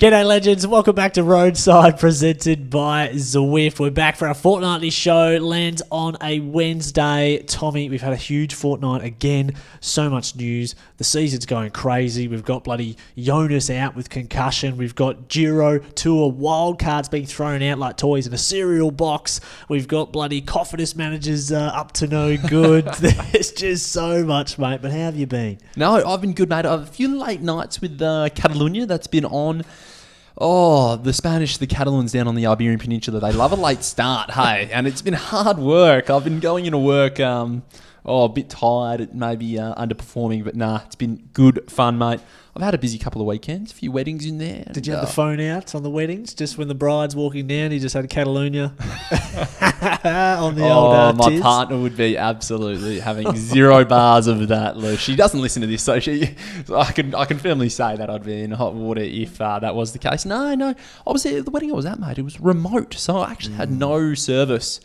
G'day legends, welcome back to Roadside presented by Zwift. We're back for our fortnightly show, lands on a Wednesday. Tommy, we've had a huge fortnight again, so much news. The season's going crazy. We've got bloody Jonas out with concussion. We've got Giro Tour wildcards being thrown out like toys in a cereal box. We've got bloody Cofidis managers up to no good. There's just so much, mate. But how have you been? No, I've been good, mate. I've a few late nights with Catalunya that's been on. Oh, the Spanish, the Catalans down on the Iberian Peninsula, they love a late start, hey? And it's been hard work. I've been going into work, a bit tired, maybe underperforming, but nah, it's been good fun, mate. I've had a busy couple of weekends, a few weddings in there. Did you have the phone out on the weddings? Just when the bride's walking down, you just had Catalunya on the old my tiz? partner would be absolutely having 0 bars of that, Lou. She doesn't listen to this, so I can firmly say that I'd be in hot water if that was the case. No. Obviously, the wedding I was at, mate, it was remote, so I actually had no service.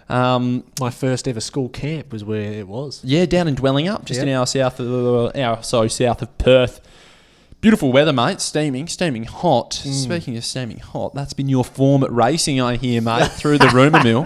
My first ever school camp was where it was. Yeah, down in Dwellingup, just an hour south of Perth. Beautiful weather, mate. Steaming hot. Speaking of steaming hot, that's been your form at racing, I hear, mate, through the rumour mill.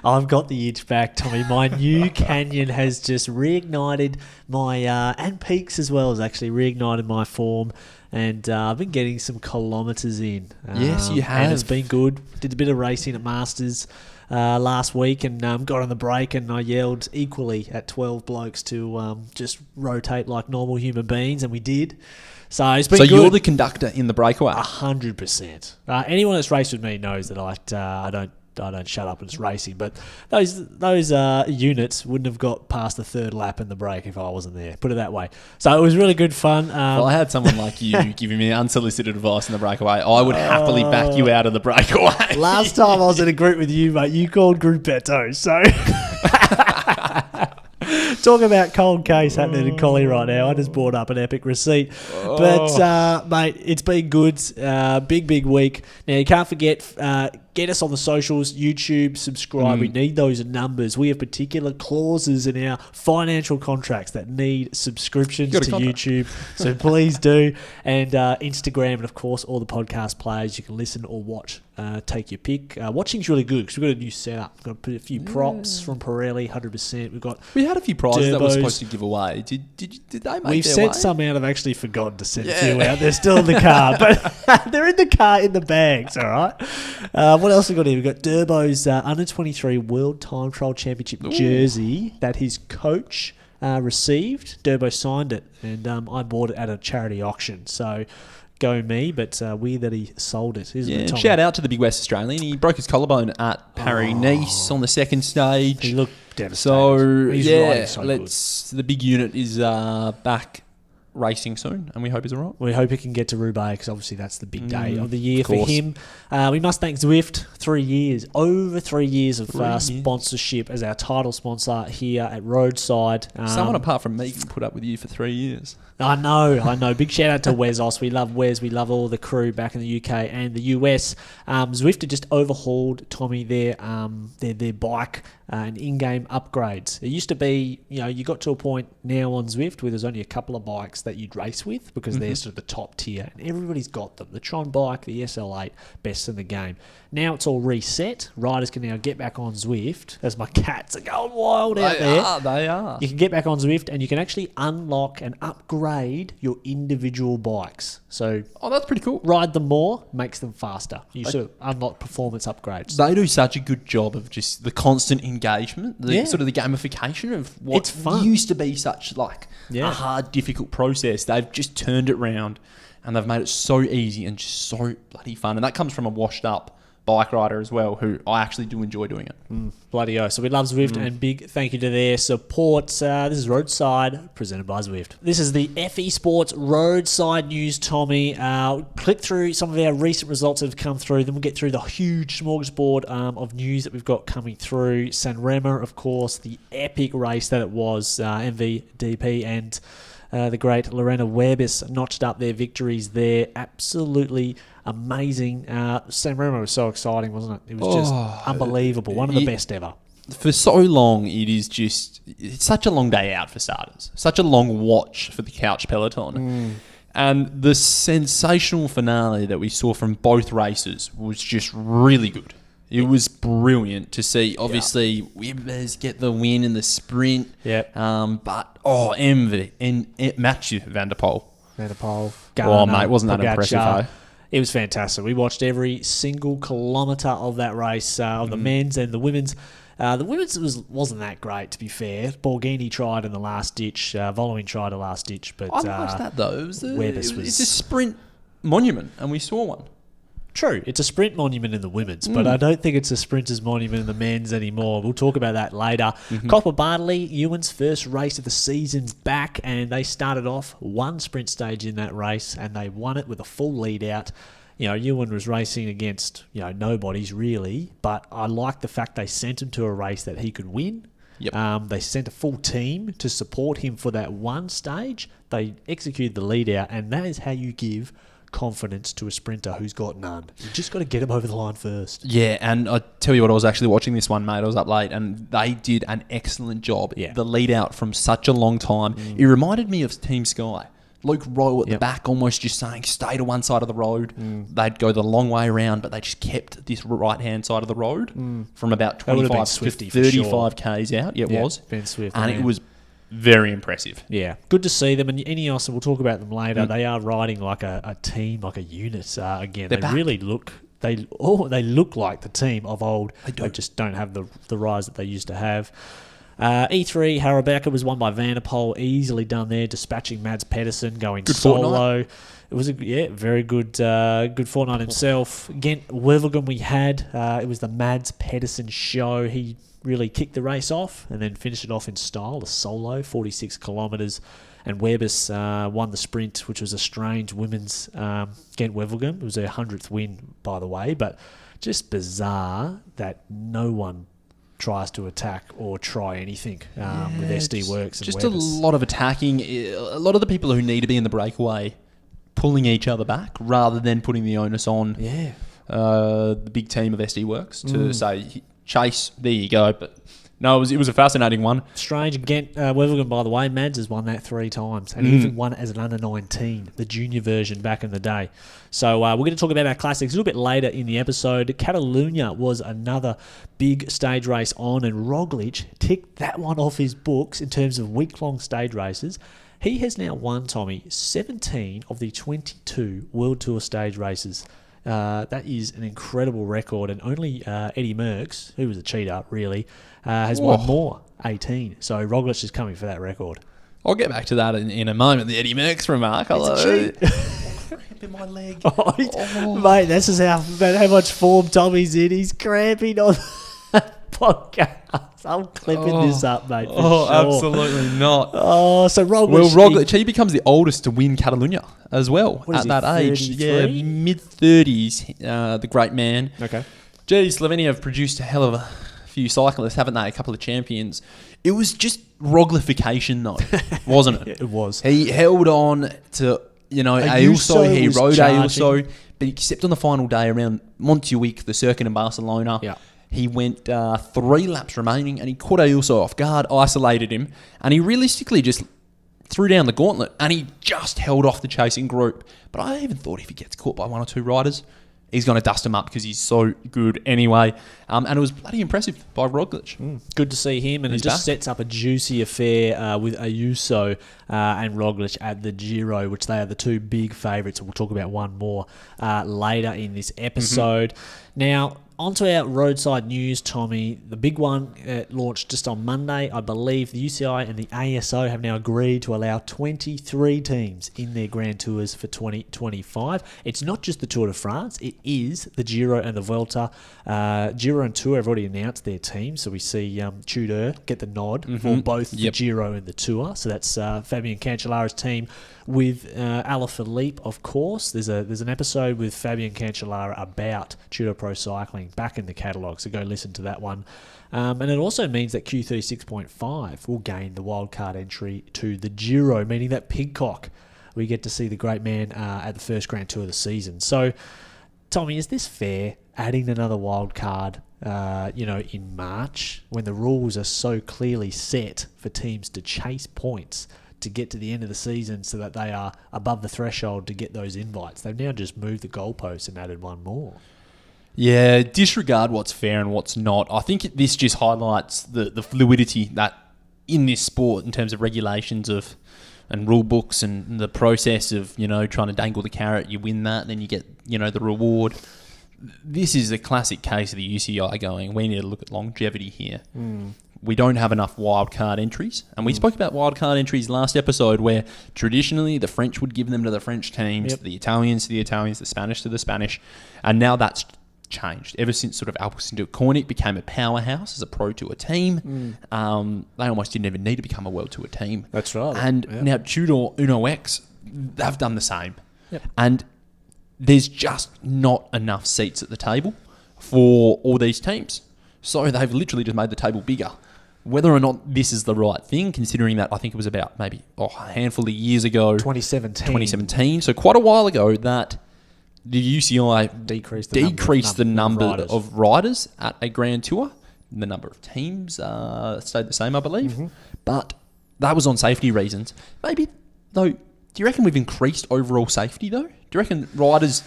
I've got the itch back, Tommy. My new Canyon has just reignited my, and Peaks as well has actually reignited my form. And I've been getting some kilometres in. Yes, you have. And it's been good. Did a bit of racing at Masters last week and got on the break, and I yelled equally at 12 blokes to just rotate like normal human beings, and we did. So it's been good. So you're the conductor in the breakaway? 100%. Anyone that's raced with me knows that I don't shut up when it's racing, but those units wouldn't have got past the third lap in the break if I wasn't there. Put it that way. So it was really good fun. Well, I had someone like you giving me unsolicited advice in the breakaway. I would happily back you out of the breakaway. Last time I was in a group with you, mate, you called Gruppetto. So talk about cold case happening in Collie right now. I just brought up an epic receipt. But, mate, it's been good. Big week. Now, you can't forget... get us on the socials, YouTube, subscribe. We need those numbers. We have particular clauses in our financial contracts that need subscriptions to YouTube. So please do. And Instagram and, of course, all the podcast players. You can listen or watch. Take your pick. Watching's really good because we've got a new setup. We've got to put a few props from Pirelli, 100%. We had a few prizes that we're supposed to give away. Did they make We've their sent way? some out. I've actually forgotten to send a few out. They're still in the car, but they're in the car in the bags, all right? What else we got here? We've got Durbo's under 23 World Time Trial Championship jersey that his coach received. Durbo signed it, and I bought it at a charity auction. So go me, but weird that he sold it, isn't it, Tom? Shout out to the Big West Australian. He broke his collarbone at Paris-Nice on the second stage. He looked devastated. So, He's the big unit is back racing soon, and we hope he's all right. We hope he can get to Roubaix because obviously that's the big day of the year for him. We must thank Zwift. 3 years, over 3 years of sponsorship as our title sponsor here at Roadside. Someone apart from me can put up with you for 3 years. I know. Big shout out to Wes. We love Wes. We love all the crew back in the UK and the US. Zwift had just overhauled, Tommy, their bike and in-game upgrades. It used to be, you got to a point now on Zwift where there's only a couple of bikes that you'd race with because they're sort of the top tier, and everybody's got them. The Tron bike, the SL8, best in the game. Now it's all reset. Riders can now get back on Zwift, as my cats are going wild out there. They are. You can get back on Zwift and you can actually unlock and upgrade your individual bikes. So, that's pretty cool. Ride them more, makes them faster. You sort of unlock performance upgrades. They do such a good job of just the constant engagement, sort of the gamification of what used to be such a hard, difficult process. They've just turned it round and they've made it so easy and just so bloody fun. And that comes from a washed up bike rider as well, who I actually do enjoy doing it. Bloody oath. So we love Zwift, and big thank you to their support. This is Roadside, presented by Zwift. This is the FE Sports Roadside News, Tommy. Click through some of our recent results that have come through, then we'll get through the huge smorgasbord of news that we've got coming through. San Remo, of course, the epic race that it was, MVDP and the great Lorena Webis notched up their victories there. Absolutely amazing. San Remo was so exciting, wasn't it? It was just unbelievable. One of the best ever. For so long, it's such a long day out for starters. Such a long watch for the couch peloton. And the sensational finale that we saw from both races was just really good. It was brilliant to see. Obviously, Wibbers get the win in the sprint. Yep. But, envy. And Matthew Van der Poel. Garner, Mate, wasn't that impressive, hey? It was fantastic. We watched every single kilometre of that race, of the men's and the women's. The women's wasn't that great, to be fair. Borghini tried in the last ditch. Vollering tried a last ditch. But I liked that, though. It's a sprint monument, and we saw one. True. It's a sprint monument in the women's, but I don't think it's a sprinter's monument in the men's anymore. We'll talk about that later. Copper Bartley, Ewan's first race of the season's back, and they started off one sprint stage in that race, and they won it with a full lead out. You know, Ewan was racing against, nobodies really, but I like the fact they sent him to a race that he could win. Yep. They sent a full team to support him for that one stage. They executed the lead out, and that is how you give confidence to a sprinter who's got none. You just got to get him over the line first. Yeah, and I tell you what, I was actually watching this one, mate. I was up late, and they did an excellent job. Yeah. The lead out from such a long time. It reminded me of Team Sky. Luke Rowe at the back, almost just saying, stay to one side of the road. They'd go the long way around, but they just kept this right-hand side of the road from about 25 to 35 Ks out. Yeah, it was. Ben Swift. And it was very impressive. Yeah, good to see them. And Ineos, we'll talk about them later. They are riding like a team, like a unit again. They're they back. really look. They look like the team of old. They just don't have the rise that they used to have. E3 Harabeka was won by Van der Poel, easily done there, dispatching Mads Pedersen, going Good solo. fortnight. It was a very good fortnight himself. Gent Wevelgem we had. It was the Mads Pedersen show. He really kicked the race off and then finished it off in style, a solo, 46 kilometres. And Webus won the sprint, which was a strange women's Gent Wevelgem. It was their 100th win, by the way, but just bizarre that no one tries to attack or try anything with SD Works and just Webus. a lot of attacking. A lot of the people who need to be in the breakaway pulling each other back rather than putting the onus on the big team of SD Works to say, chase, there you go. But no, it was a fascinating one. Strange. Gent Wevelgem, by the way, Mads has won that 3 times and even won it as an under-19, the junior version back in the day. So we're going to talk about our classics a little bit later in the episode. Catalunya was another big stage race on, and Roglic ticked that one off his books in terms of week-long stage races. He has now won, Tommy, 17 of the 22 World Tour stage races. That is an incredible record, and only Eddie Merckx, who was a cheater, really, has won more, 18. So Roglic is coming for that record. I'll get back to that in a moment, the Eddie Merckx remark. It's a cheat. Cramp in my leg. Mate, this is how much form Tommy's in. He's cramping on the podcast. I'm clipping this up, mate, for sure. Absolutely not. Oh, so Roglic... Well, Roglic, he becomes the oldest to win Catalunya as well at that age. 33? Yeah, mid-30s, the great man. Okay. Geez, Slovenia have produced a hell of a few cyclists, haven't they? A couple of champions. It was just Roglification, though, wasn't it? It was. He held on to, Ayuso. He rode Ayuso, but except on the final day around Montjuic, the circuit in Barcelona. Yeah. He went 3 laps remaining, and he caught Ayuso off guard, isolated him, and he realistically just threw down the gauntlet, and he just held off the chasing group. But I even thought if he gets caught by 1 or 2 riders, he's going to dust him up because he's so good anyway. And it was bloody impressive by Roglic. Good to see him, and He's it just back. sets up a juicy affair with Ayuso and Roglic at the Giro, which they are the 2 big favourites. We'll talk about one more later in this episode. Now, onto our roadside news, Tommy. The big one launched just on Monday. I believe the UCI and the ASO have now agreed to allow 23 teams in their Grand Tours for 2025. It's not just the Tour de France. It is the Giro and the Vuelta. Giro and Tour have already announced their teams. So we see Tudor get the nod for both the Giro and the Tour. So that's Fabian Cancellara's team with Alaphilippe, of course. There's an episode with Fabian Cancellara about Tudor Pro Cycling back in the catalogue, so go listen to that one. And it also means that Q36.5 will gain the wildcard entry to the Giro, meaning that Pidcock, we get to see the great man at the first Grand Tour of the season. So, Tommy, is this fair, adding another wildcard in March when the rules are so clearly set for teams to chase points to get to the end of the season so that they are above the threshold to get those invites. They've now just moved the goalposts and added one more. Yeah, disregard what's fair and what's not. I think this just highlights the fluidity that in this sport in terms of regulations and rule books and the process of, trying to dangle the carrot. You win that, then you get, the reward. This is a classic case of the UCI going, we need to look at longevity here. We don't have enough wildcard entries. And we spoke about wildcard entries last episode where traditionally the French would give them to the French teams, the Italians to the Italians, the Spanish to the Spanish. And now that's changed. Ever since sort of Alpecin became a powerhouse as a Pro Tour team, they almost didn't even need to become a World Tour team. That's right. And now Tudor, Uno X, they've done the same. And there's just not enough seats at the table for all these teams. So they've literally just made the table bigger. Whether or not this is the right thing, considering that I think it was about maybe a handful of years ago. 2017. So quite a while ago that the UCI decreased the number of riders at a Grand Tour. The number of teams stayed the same, I believe. But that was on safety reasons. Maybe, though, do you reckon we've increased overall safety, though? Do you reckon riders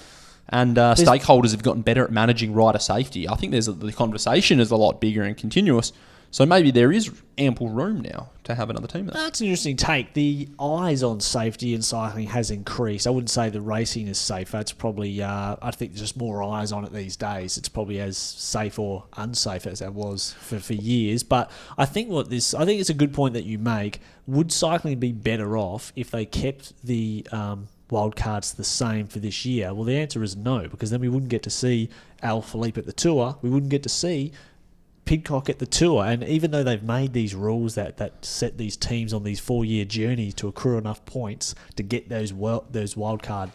and stakeholders have gotten better at managing rider safety? I think the conversation is a lot bigger and continuous. So maybe there is ample room now to have another team there. That's an interesting take. The eyes on safety in cycling has increased. I wouldn't say the racing is safer. It's probably, I think there's just more eyes on it these days. It's probably as safe or unsafe as it was for years. But I think it's a good point that you make. Would cycling be better off if they kept the wildcards the same for this year? Well, the answer is no, because then we wouldn't get to see Alaphilippe at the Tour. We wouldn't get to see Pidcock at the Tour. And even though they've made these rules that set these teams on these 4-year journeys to accrue enough points to get those wildcard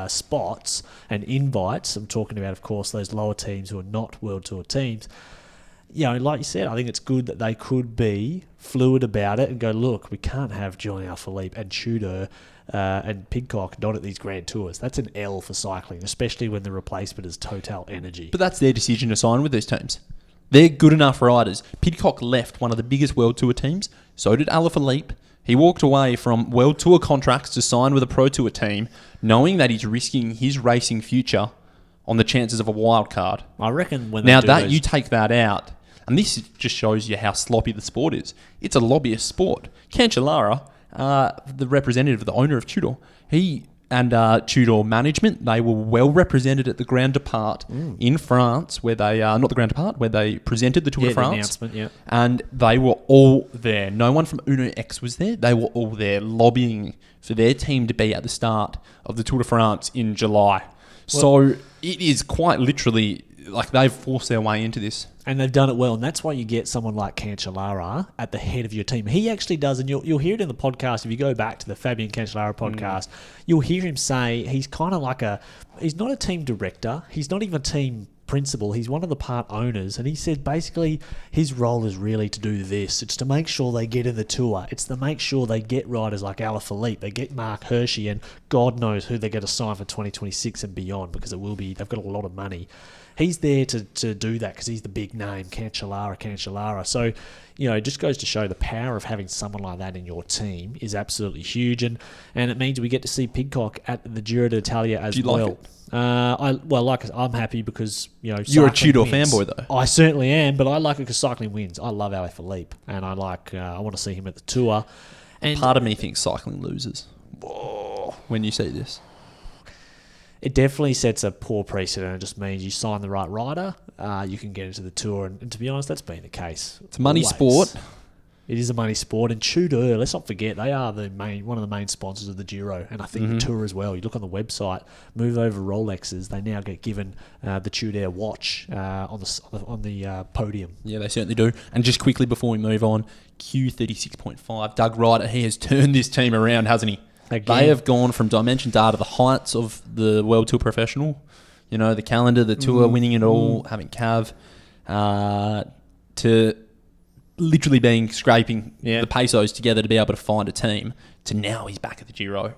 spots and invites, I'm talking about, of course, those lower teams who are not World Tour teams. Like you said, I think it's good that they could be fluid about it and go, look, we can't have Julian Alaphilippe and Tudor and Pidcock not at these Grand Tours. That's an L for cycling, especially when the replacement is Total Energy. But that's their decision to sign with these teams. They're good enough riders. Pidcock left one of the biggest World Tour teams. So did Alaphilippe. He walked away from World Tour contracts to sign with a Pro Tour team, knowing that he's risking his racing future on the chances of a wild card. I reckon when you take that out, and this just shows you how sloppy the sport is. It's a lobbyist sport. Cancellara, the representative, the owner of Tudor, he and Tudor management, they were well represented at the Grand Depart in France, where they where they presented the Tour de France. The announcement, yeah. And they were all there. No one from Uno X was there. They were all there lobbying for their team to be at the start of the Tour de France in July. So it is quite literally like they've forced their way into this. And they've done it well, and that's why you get someone like Cancellara at the head of your team. He actually does, and you'll hear it in the podcast. If you go back to the Fabian Cancellara podcast, you'll hear him say he's kind of like he's not a team director. He's not even a team principal. He's one of the part owners, and he said basically his role is really to do this. It's to make sure they get in the Tour. It's to make sure they get riders like Alaphilippe, they get Mark Hershey, and God knows who they're going to sign for 2026 and beyond, because they've got a lot of money. He's there to do that because he's the big name, Cancellara. So, it just goes to show the power of having someone like that in your team is absolutely huge. And it means we get to see Pidcock at the Giro d'Italia as well. Like it? I'm happy because, you're a Tudor fanboy, though. I certainly am, but I like it because cycling wins. I love Alaphilippe, and I want to see him at the Tour. And part of me thinks cycling loses when you see this. It definitely sets a poor precedent. It just means you sign the right rider, you can get into the Tour. And to be honest, that's been the case. It's a money sport. It is a money sport. And Tudor, let's not forget, they are one of the main sponsors of the Giro. And I think the Tour as well. You look on the website, move over Rolexes, they now get given the Tudor watch on the podium. Yeah, they certainly do. And just quickly before we move on, Q36.5, Doug Ryder, he has turned this team around, hasn't he? Again. They have gone from Dimension Data, the heights of the World Tour Professional, the calendar, the Tour, winning it all, having Cav, to literally scraping the pesos together to be able to find a team, to now he's back at the Giro.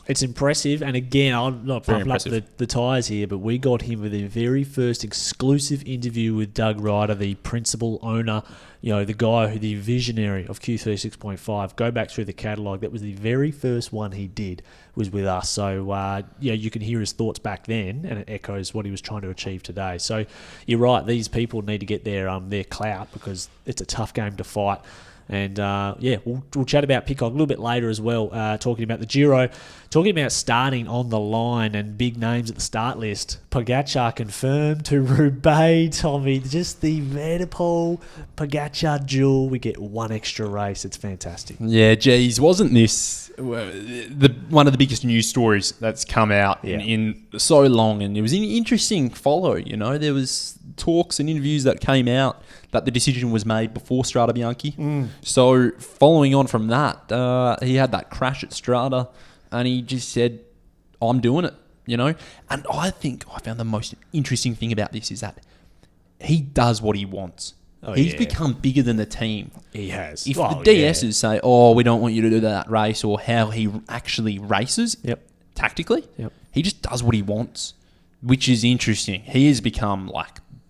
It's impressive, and again, I'm not Very pumping up the tyres here, but we got him with the very first exclusive interview with Doug Ryder, the principal owner, the guy the visionary of Q36.5. Go back through the catalogue. That was the very first one he did, was with us. So, you can hear his thoughts back then, and it echoes what he was trying to achieve today. So, you're right, these people need to get their clout, because it's a tough game to fight. And, we'll chat about Pidcock a little bit later as well, talking about the Giro, talking about starting on the line and big names at the start list. Pogačar confirmed to Roubaix, Tommy. Just the Vanderpool-Pogačar duel. We get one extra race. It's fantastic. Yeah, geez, wasn't this one of the biggest news stories that's come out in so long? And it was an interesting follow, There was talks and interviews that came out that the decision was made before Strada Bianchi. So following on from that, he had that crash at Strada and he just said, I'm doing it, And I think I found the most interesting thing about this is that he does what he wants. He's become bigger than the team. He has. If the DSs say, we don't want you to do that race, or how he actually races tactically, he just does what he wants, which is interesting. He has become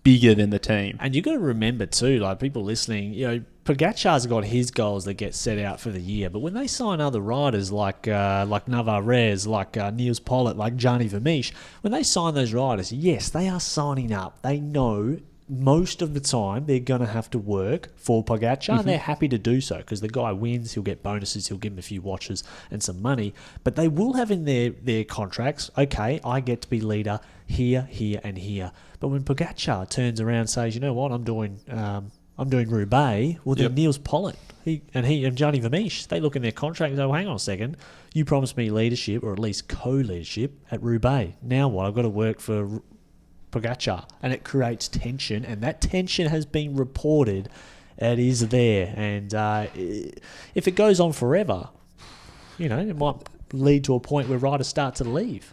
bigger than the team. And you got to remember too, people listening, Pogačar's got his goals that get set out for the year, but when they sign other riders like Navarrez, like Niels Pollitt, like Gianni Vermeersch, when they sign those riders, yes, they are signing up. They know most of the time they're going to have to work for Pogačar, and they're happy to do so because the guy wins, he'll get bonuses, he'll give him a few watches and some money, but they will have in their contracts, okay, I get to be leader here, here, and here. But when Pogačar turns around and says, you know what, I'm doing Roubaix, well then Niels Pollitt and Gianni Vermeersch, they look in their contract and go, hang on a second, you promised me leadership, or at least co-leadership at Roubaix. Now what? I've got to work for Pogačar, and it creates tension, and that tension has been reported. It is there, and if it goes on forever, it might lead to a point where riders start to leave.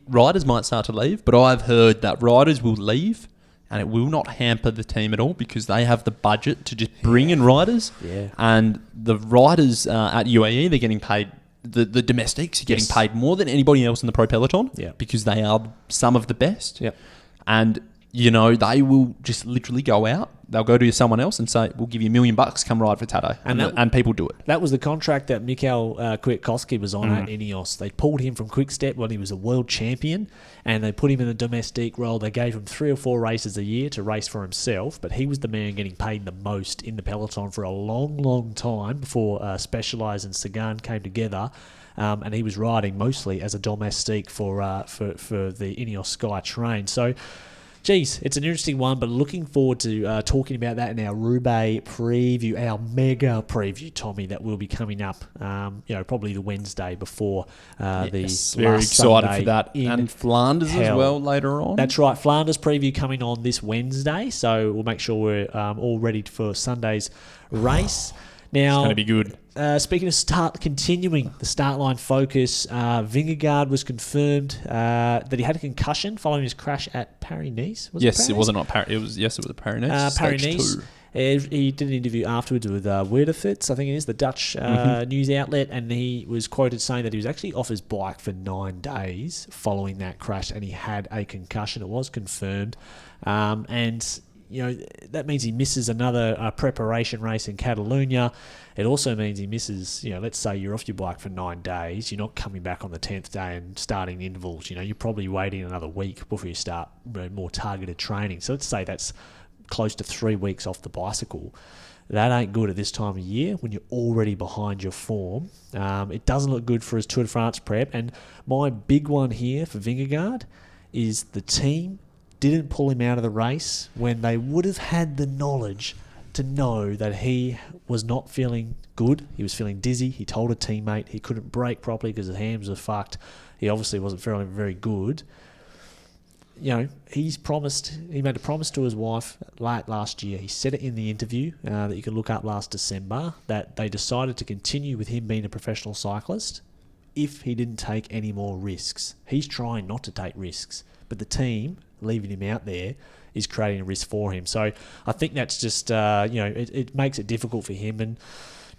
Riders might start to leave, but I've heard that riders will leave and it will not hamper the team at all because they have the budget to just bring in riders. Yeah. And the riders at UAE, they're getting paid, the domestics are getting paid more than anybody else in the Pro Peloton because they are some of the best. Yep. And, they will just literally go out. They'll go to someone else and say, we'll give you $1 million, come ride for Tadej. And people do it. That was the contract that Mikhail Kwiatkowski was on at Ineos. They pulled him from Quick-Step when he was a world champion, and they put him in a domestique role. They gave him 3 or 4 races a year to race for himself, but he was the man getting paid the most in the peloton for a long, long time before Specialized and Sagan came together. And he was riding mostly as a domestique for the Ineos Sky Train. So, geez, it's an interesting one, but looking forward to talking about that in our Roubaix preview, our mega preview, Tommy, that will be coming up, probably the Wednesday before the very last excited Sunday for that. And Flanders as well later on. That's right, Flanders preview coming on this Wednesday, so we'll make sure we're all ready for Sunday's race. Now, it's going to be good. Speaking of continuing the start line focus, Vingegaard was confirmed that he had a concussion following his crash at Paris-Nice. It wasn't not Paris. It was a Paris-Nice. Paris-Nice. He did an interview afterwards with Wildcard, I think it is, the Dutch news outlet, and he was quoted saying that he was actually off his bike for 9 days following that crash, and he had a concussion. It was confirmed, and that means he misses another preparation race in Catalonia. It also means he misses, let's say you're off your bike for 9 days. You're not coming back on the 10th day and starting intervals. You're probably waiting another week before you start more targeted training. So let's say that's close to 3 weeks off the bicycle. That ain't good at this time of year when you're already behind your form. It doesn't look good for his Tour de France prep. And my big one here for Vingegaard is the team didn't pull him out of the race when they would have had the knowledge to know that he was not feeling good. He was feeling dizzy. He told a teammate he couldn't brake properly because his hands were fucked. He obviously wasn't feeling very good. He made a promise to his wife late last year. He said it in the interview that you can look up last December, that they decided to continue with him being a professional cyclist if he didn't take any more risks. He's trying not to take risks, but the team leaving him out there is creating a risk for him. So I think that's just, it makes it difficult for him. And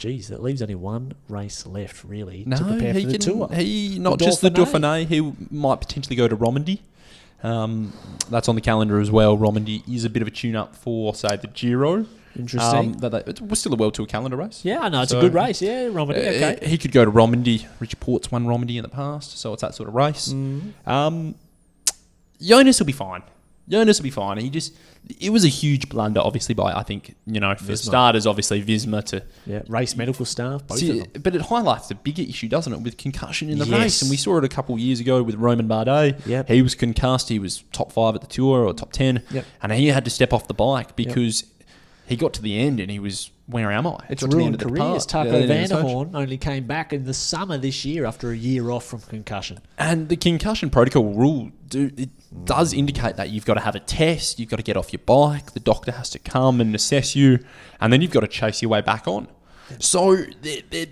Geez, that leaves only one race left, really, No, to prepare for the tour. He not just the Dauphiné. He might potentially go to Romandy. That's on the calendar as well. Romandy is a bit of a tune-up for, say, the Giro. Interesting. It was still a World Tour calendar race. Yeah, I know. It's a good race. Yeah, Romandy. Okay. He could go to Romandy. Rich Port's won Romandy in the past, so it's that sort of race. Jonas will be fine. It was a huge blunder, obviously, by, I think, for starters, obviously, Visma to... Yeah, race medical staff, both of them. But it highlights the bigger issue, doesn't it, with concussion in the race? And we saw it a couple of years ago with Romain Bardet. Yep. He was concussed. He was top 5 at the Tour or top 10. Yep. And he had to step off the bike because he got to the end and he was... Where am I? It's ruined careers. Taco van der Hoorn only came back in the summer this year after a year off from concussion. And the concussion protocol rule does indicate that you've got to have a test, you've got to get off your bike, the doctor has to come and assess you, and then you've got to chase your way back on. So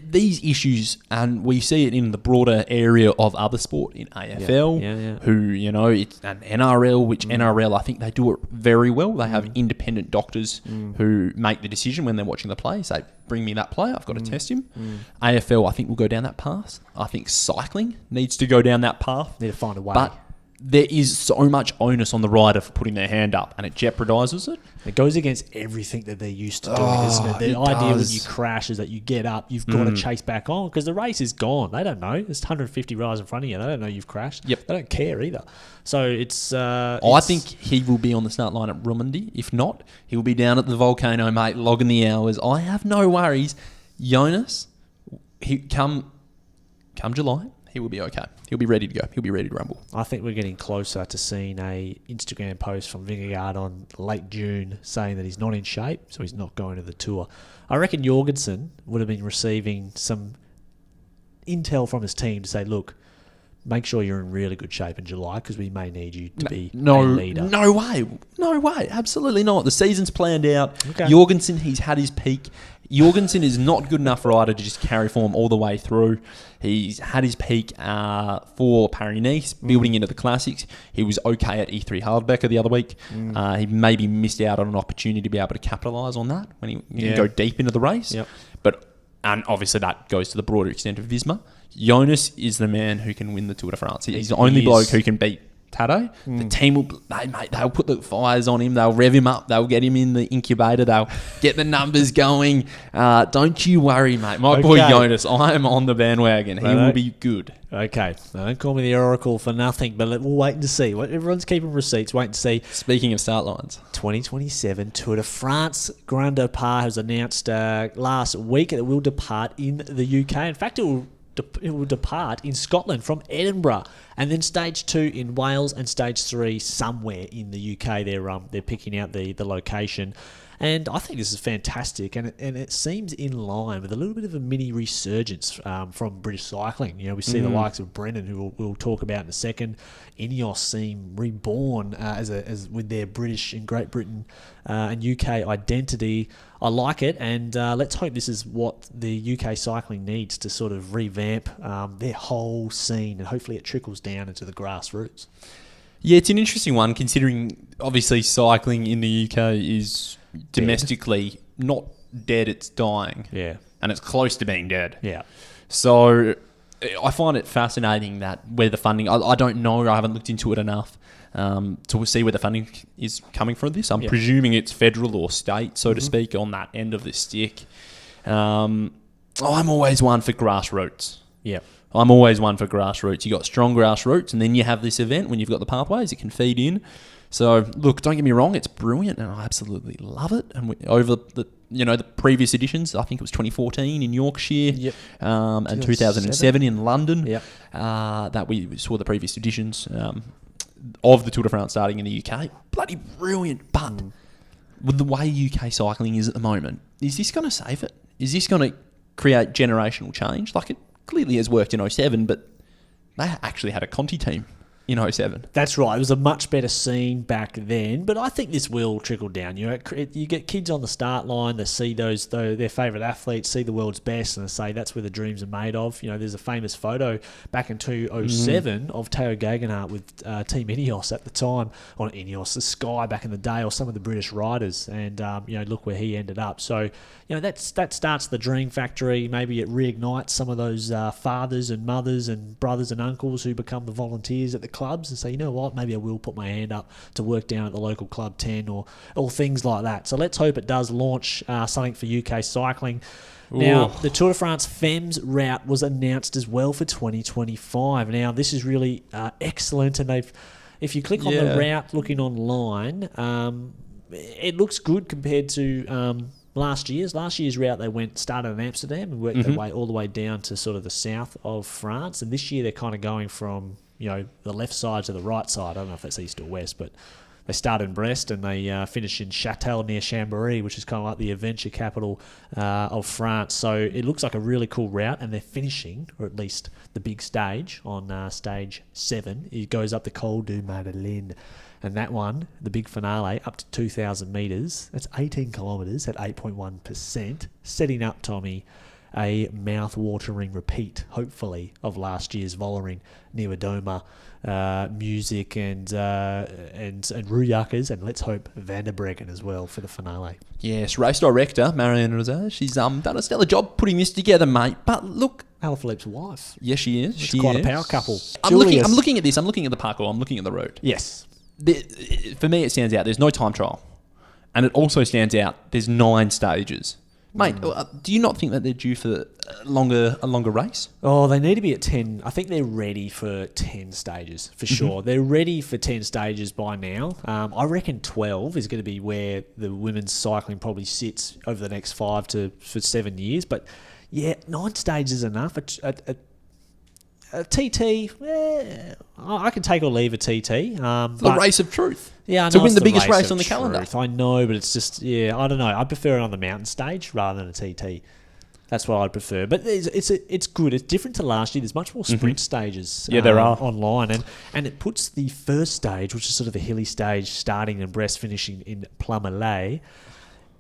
these issues, and we see it in the broader area of other sport, in AFL, who, it's an NRL, which NRL, I think they do it very well. They have independent doctors who make the decision when they're watching the play, say, bring me that player, I've got to test him. AFL, I think, will go down that path. I think cycling needs to go down that path. Need to find a way. But there is so much onus on the rider for putting their hand up, and it jeopardises it. It goes against everything that they're used to doing, isn't it? The idea when you crash is that you get up, you've got to chase back on, because the race is gone. They don't know. There's 150 riders in front of you. They don't know you've crashed. Yep. They don't care either. So it's... I think he will be on the start line at Romandy. If not, he will be down at the Volcano, mate, logging the hours. I have no worries. Jonas, come July... he will be okay. He'll be ready to go. He'll be ready to rumble. I think we're getting closer to seeing a Instagram post from Vingegaard on late June saying that he's not in shape, so he's not going to the Tour. I reckon Jorgensen would have been receiving some intel from his team to say, look, make sure you're in really good shape in July because we may need you to be a leader. No way. Absolutely not. The season's planned out. Okay. Jorgensen, he's had his peak. Jorgensen is not good enough rider to just carry form all the way through. He's had his peak for Paris-Nice, building into the classics. He was okay at E3 Hardbecker the other week. He maybe missed out on an opportunity to be able to capitalise on that when he can go deep into the race. Yep. And obviously that goes to the broader extent of Visma. Jonas is the man who can win the Tour de France. He's the only bloke who can beat Tadej. The team they'll put the fires on him. They'll rev him up. They'll get him in the incubator. They'll get the numbers going. Don't you worry, mate. My boy Jonas, I am on the bandwagon. He will be good. Okay. Don't call me the Oracle for nothing, but we'll wait and see. Everyone's keeping receipts. Wait and see. Speaking of start lines. 2027 Tour de France Grand Depart has announced last week that it will depart in the UK. In fact, it will depart in Scotland from Edinburgh, and then stage 2 in Wales and stage 3 somewhere in the UK. They're picking out the location, and I think this is fantastic, and it seems in line with a little bit of a mini resurgence from British cycling. We see the likes of Brennan, who we'll talk about in a second. Ineos seem reborn as with their British and Great Britain and UK identity. I like it, and let's hope this is what the UK cycling needs to sort of revamp their whole scene, and hopefully it trickles down into the grassroots. Yeah, it's an interesting one, considering obviously cycling in the UK is domestically not dead, it's dying. Yeah. And it's close to being dead. Yeah. So I find it fascinating that where the funding... I don't know, I haven't looked into it enough to see where the funding is coming from this. I'm presuming it's federal or state, so to speak, on that end of the stick. I'm always one for grassroots. Yeah. I'm always one for grassroots. You got strong grassroots, and then you have this event when you've got the pathways, it can feed in. So, look, don't get me wrong, it's brilliant, and I absolutely love it. And over the previous editions, I think it was 2014 in Yorkshire, and 2007 in London, that we saw the previous editions of the Tour de France starting in the UK. Bloody brilliant, but with the way UK cycling is at the moment, is this going to save it? Is this going to create generational change? Like, it clearly has worked in 07, but they actually had a Conti team. in 07. That's right. It was a much better scene back then, but I think this will trickle down. You get kids on the start line, they see their favourite athletes, see the world's best, and they say that's where the dreams are made of. There's a famous photo back in 2007 of Teo Gegenhardt with Team Ineos at the time, on Ineos, the Sky back in the day, or some of the British riders, and look where he ended up. So that starts the dream factory. Maybe it reignites some of those fathers and mothers and brothers and uncles who become the volunteers at the clubs and say, you know what, maybe I will put my hand up to work down at the local Club 10 or things like that. So let's hope it does launch something for UK cycling. Now, the Tour de France Femmes route was announced as well for 2025. Now, this is really excellent, and if you click on the route looking online, it looks good compared to last year's route. They started in Amsterdam and worked their way all the way down to sort of the south of France, and this year they're kind of going from the left side to the right side. I don't know if that's east or west, but they start in Brest and they finish in Châtel near Chambéry, which is kind of like the adventure capital of France. So it looks like a really cool route, and they're finishing, or at least the big stage, on stage 7. It goes up the Col du Madeleine. And that one, the big finale, up to 2,000 metres. That's 18 kilometres at 8.1%. Setting up, Tommy, a mouth-watering repeat, hopefully, of last year's Vollering, Nieuwe music and Roejakkers, and let's hope Van der Breggen as well for the finale. Yes, race director Marianne Rosé, she's done a stellar job putting this together, mate. But look, Alaphilippe's wife. Yes, she is. She's quite a power couple. I'm looking at this. I'm looking at the parkour. I'm looking at the road. Yes. For me, it stands out. There's no time trial, and it also stands out. There's 9 stages. Mate, do you not think that they're due for a longer race? Oh, they need to be at 10. I think they're ready for 10 stages, for sure. They're ready for 10 stages by now. I reckon 12 is going to be where the women's cycling probably sits over the next 5 to 7 years. But, yeah, 9 stages is enough. A TT, I can take or leave a TT. The race of truth. Yeah, I know to win it's the biggest race on the truth. calendar. I know, but it's just, I don't know. I prefer it on the mountain stage rather than a TT. That's what I'd prefer. But it's good. It's different to last year. There's much more sprint stages there are. online. And it puts the first stage, which is sort of a hilly stage, starting in Brest, finishing in Plumalay.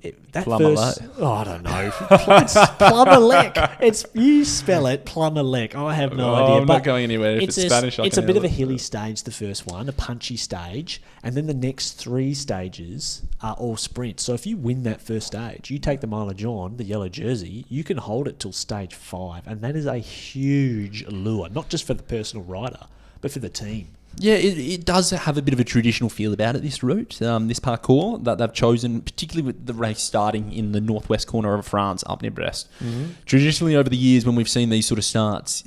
I don't know. It's Plumalec. You spell it Plumalec. I have no idea. I'm not going anywhere. If it's Spanish, it's a bit of a hilly stage, the first one, a punchy stage, and then the next 3 stages are all sprints. So if you win that first stage, you take the mileage on, the yellow jersey, you can hold it till stage 5, and that is a huge lure, not just for the personal rider, but for the team. Yeah, it does have a bit of a traditional feel about it, this route, this parcours that they've chosen, particularly with the race starting in the northwest corner of France up near Brest. Traditionally, over the years, when we've seen these sort of starts,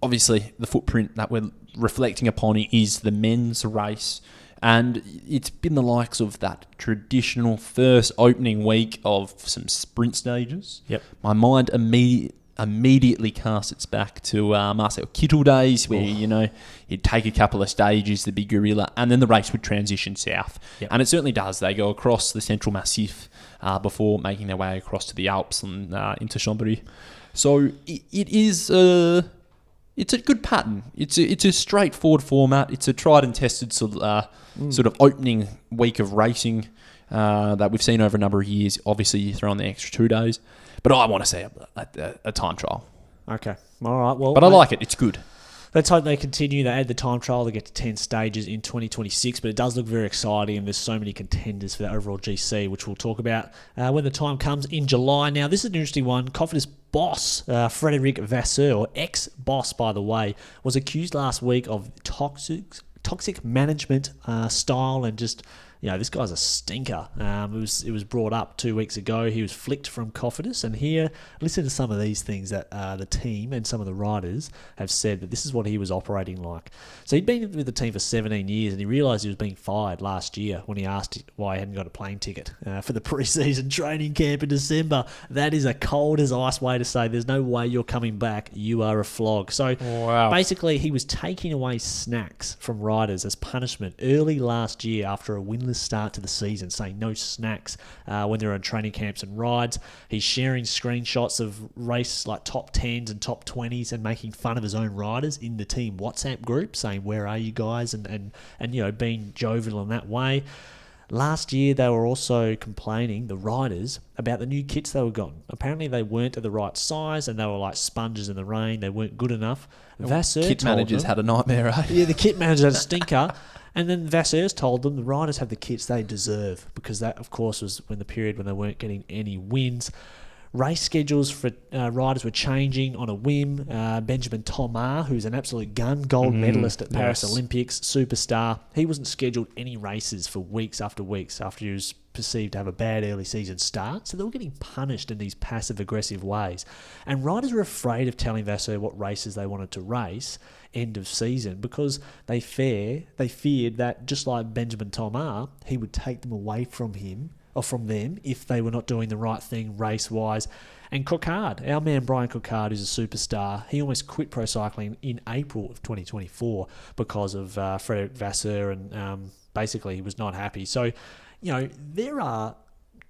obviously the footprint that we're reflecting upon is the men's race, and it's been the likes of that traditional first opening week of some sprint stages. Yep. My mind immediately casts its back to Marcel Kittel days, where you'd take a couple of stages, the big gorilla, and then the race would transition south. Yep. And it certainly does. They go across the Central Massif before making their way across to the Alps and into Chambéry. So it's a good pattern. It's a straightforward format. It's a tried and tested sort of opening week of racing that we've seen over a number of years. Obviously, you throw on the extra 2 days. But I want to see a time trial. Okay. All right. Well, but I like it. It's good. Let's hope they continue. They add the time trial. They get to 10 stages in 2026. But it does look very exciting, and there's so many contenders for that overall GC, which we'll talk about when the time comes in July. Now, this is an interesting one. Cofidis boss, Frédéric Vasseur, or ex-boss, by the way, was accused last week of toxic management style and just... this guy's a stinker. It was brought up 2 weeks ago. He was flicked from Cofidis, and here, listen to some of these things that the team and some of the riders have said that this is what he was operating like. So he'd been with the team for 17 years, and he realised he was being fired last year when he asked why he hadn't got a plane ticket for the pre-season training camp in December. That is a cold as ice way to say there's no way you're coming back. You are a flog. So basically, he was taking away snacks from riders as punishment early last year after a winless meaningless start to the season, saying no snacks when they're on training camps and rides. He's sharing screenshots of race like top 10s and top 20s and making fun of his own riders in the team WhatsApp group, saying, where are you guys? And being jovial in that way. Last year, they were also complaining, the riders, about the new kits they were gotten. Apparently, they weren't at the right size, and they were like sponges in the rain. They weren't good enough. Vasseur Kit managers had a nightmare, eh? Yeah, the kit manager had a stinker. And then Vasseur's told them the riders have the kits they deserve, because that, of course, was when the period when they weren't getting any wins. Race schedules for riders were changing on a whim. Benjamin Thomas, who's an absolute gun, gold medalist at Paris Olympics, superstar, he wasn't scheduled any races for weeks after he was perceived to have a bad early season start. So they were getting punished in these passive-aggressive ways. And riders were afraid of telling Vasseur what races they wanted to race end of season, because they feared that, just like Benjamin Thomas, he would take them away from him or from them if they were not doing the right thing race-wise. And Coquard, our man Brian Coquard, who's a superstar, he almost quit pro cycling in April of 2024 because of Frédéric Vasseur, and basically he was not happy. So, there are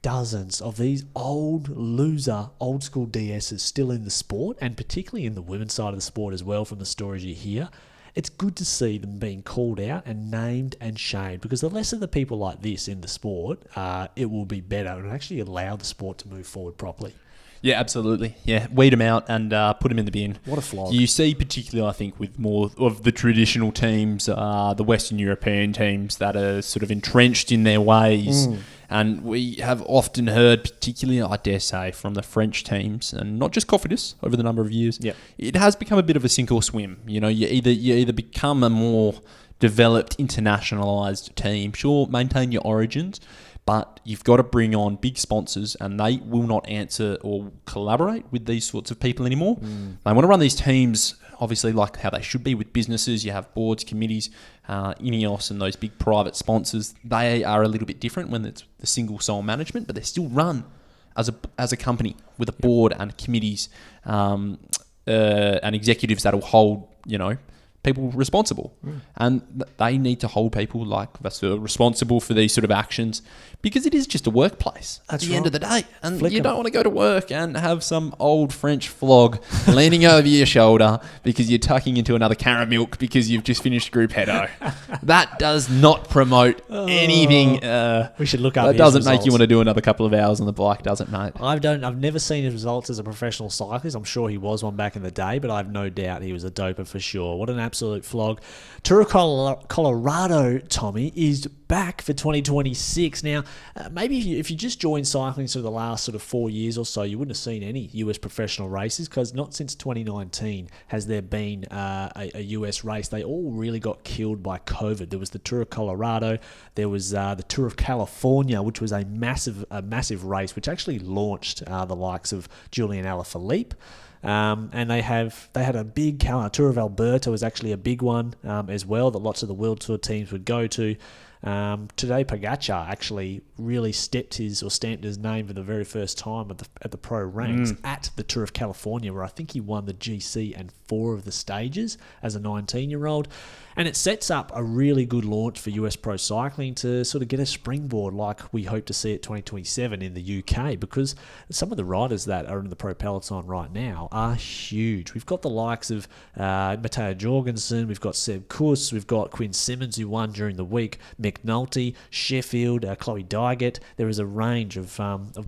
dozens of these old school DSs still in the sport, and particularly in the women's side of the sport as well, from the stories you hear. It's good to see them being called out and named and shamed, because the less of the people like this in the sport, it will be better and actually allow the sport to move forward properly. Yeah, absolutely. Yeah, weed them out and put them in the bin. What a flog. You see, particularly, I think, with more of the traditional teams, the Western European teams that are sort of entrenched in their ways. And we have often heard, particularly, I dare say, from the French teams, and not just Cofidis over the number of years, it has become a bit of a sink or swim. You either become a more developed, internationalised team, sure, maintain your origins, but you've got to bring on big sponsors, and they will not answer or collaborate with these sorts of people anymore. They want to run these teams, obviously, like how they should be with businesses. You have boards, committees, Ineos and those big private sponsors. They are a little bit different when it's the single sole management, but they're still run as a company with a board and committees and executives that will hold, people responsible. And they need to hold people like Vasseur responsible for these sort of actions, because it is just a workplace at the end of the day. And you don't want to go to work and have some old French flog leaning over your shoulder because you're tucking into another carrot milk because you've just finished Group Heado. That does not promote anything. We should look up. That doesn't make you want to do another couple of hours on the bike, does it, mate? I've never seen his results as a professional cyclist. I'm sure he was one back in the day, but I've no doubt he was a doper for sure. What an absolute flog. Tour of Colorado, Tommy, is back for 2026. Now, maybe if you just joined cycling sort of the last sort of 4 years or so, you wouldn't have seen any US professional races, because not since 2019 has there been a US race. They all really got killed by COVID. There was the Tour of Colorado, there was the Tour of California, which was a massive race, which actually launched the likes of Julian Alaphilippe. And they had a big Tour of Alberta was actually a big one as well that lots of the World Tour teams would go to. Today Pogacar actually really stamped his name for the very first time at the pro ranks at the Tour of California, where I think he won the GC and 4 of the stages as a 19-year-old. And it sets up a really good launch for US pro cycling to sort of get a springboard like we hope to see at 2027 in the UK, because some of the riders that are in the pro peloton right now are huge. We've got the likes of Matteo Jorgensen, we've got Seb Kuss, we've got Quinn Simmons, who won during the week, McNulty, Sheffield, Chloe Dygert. There is a range of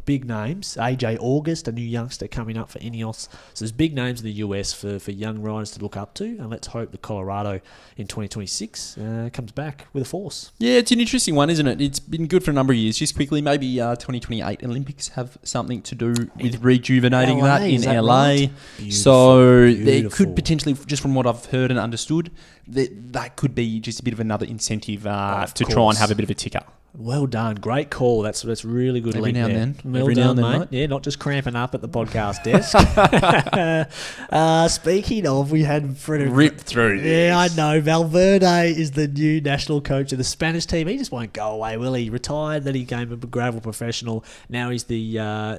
big names. AJ August, a new youngster coming up for Ineos. So there's big names in the US for young riders to look up to, and let's hope the Colorado in 2026 comes back with a force. Yeah, it's an interesting one, isn't it? It's been good for a number of years. Just quickly, maybe 2028 Olympics have something to do with rejuvenating that in LA. Right? Beautiful. There could potentially, just from what I've heard and understood, that could be just a bit of another incentive to try and have a bit of a ticker. Well done. Great call. That's really good. Every now and then. Well Every done, now and then, mate. Yeah, not just cramping up at the podcast desk. Speaking of, we had Frédéric Rip through. Yeah, I know. Valverde is the new national coach of the Spanish team. He just won't go away, will he? Retired, then he became a gravel professional. Now he's the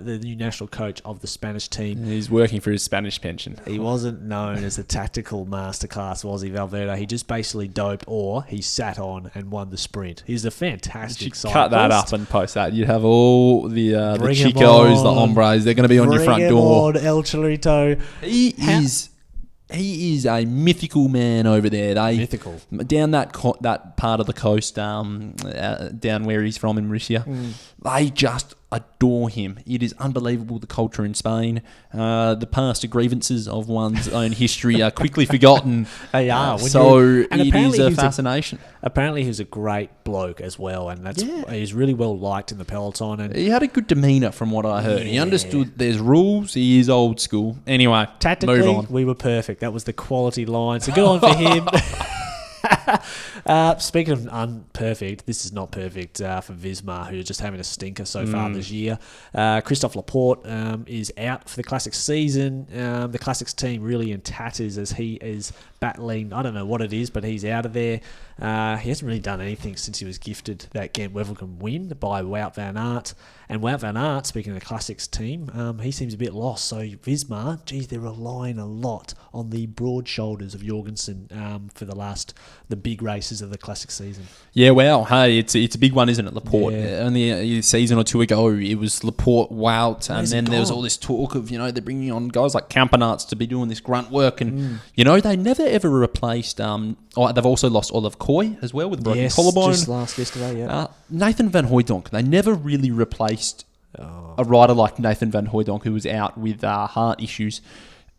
new national coach of the Spanish team. He's working for his Spanish pension. He wasn't known as a tactical masterclass, was he, Valverde? He just basically doped, or he sat on and won the sprint. He's a fantastic fantastic side. Cut that up and post that. You'd have all the Bring 'em chicos, the on. hombres. They're going to be on your front door. On, El Chilito. He is a mythical man over there. Mythical. Down that part of the coast, down where he's from in Murcia. They just adore him. It is unbelievable, the culture in Spain. The past grievances of one's own history are quickly forgotten. They are. It is a fascination. Apparently he's a great bloke as well, and he's really well liked in the peloton. And he had a good demeanour from what I heard. He understood there's rules. He is old school. Anyway, tactically, move on. We were perfect. That was the quality line. So good on for him. Speaking of unperfect, this is not perfect for Visma, who are just having a stinker so far this year. Christophe Laporte is out for the Classics season. The Classics team really in tatters as he is battling. I don't know what it is, but he's out of there. He hasn't really done anything since he was gifted that Gent-Wevelgem win by Wout van Aert. And Wout van Aert, speaking of the Classics team, he seems a bit lost. So Visma, they're relying a lot on the broad shoulders of Jorgensen for the big races of the Classic season. Yeah, well, hey, it's a big one, isn't it, Laporte? Yeah. Only a season or two ago, it was Laporte, Wout, and Where's then he there was gone? all this talk of, they're bringing on guys like Campanarts to be doing this grunt work, and, they never ever replaced, they've also lost Olive Coy as well with a broken collarbone. Just yesterday, yeah. Nathan Van Hooijdonk, they never really replaced a rider like Nathan Van Hooijdonk who was out with heart issues.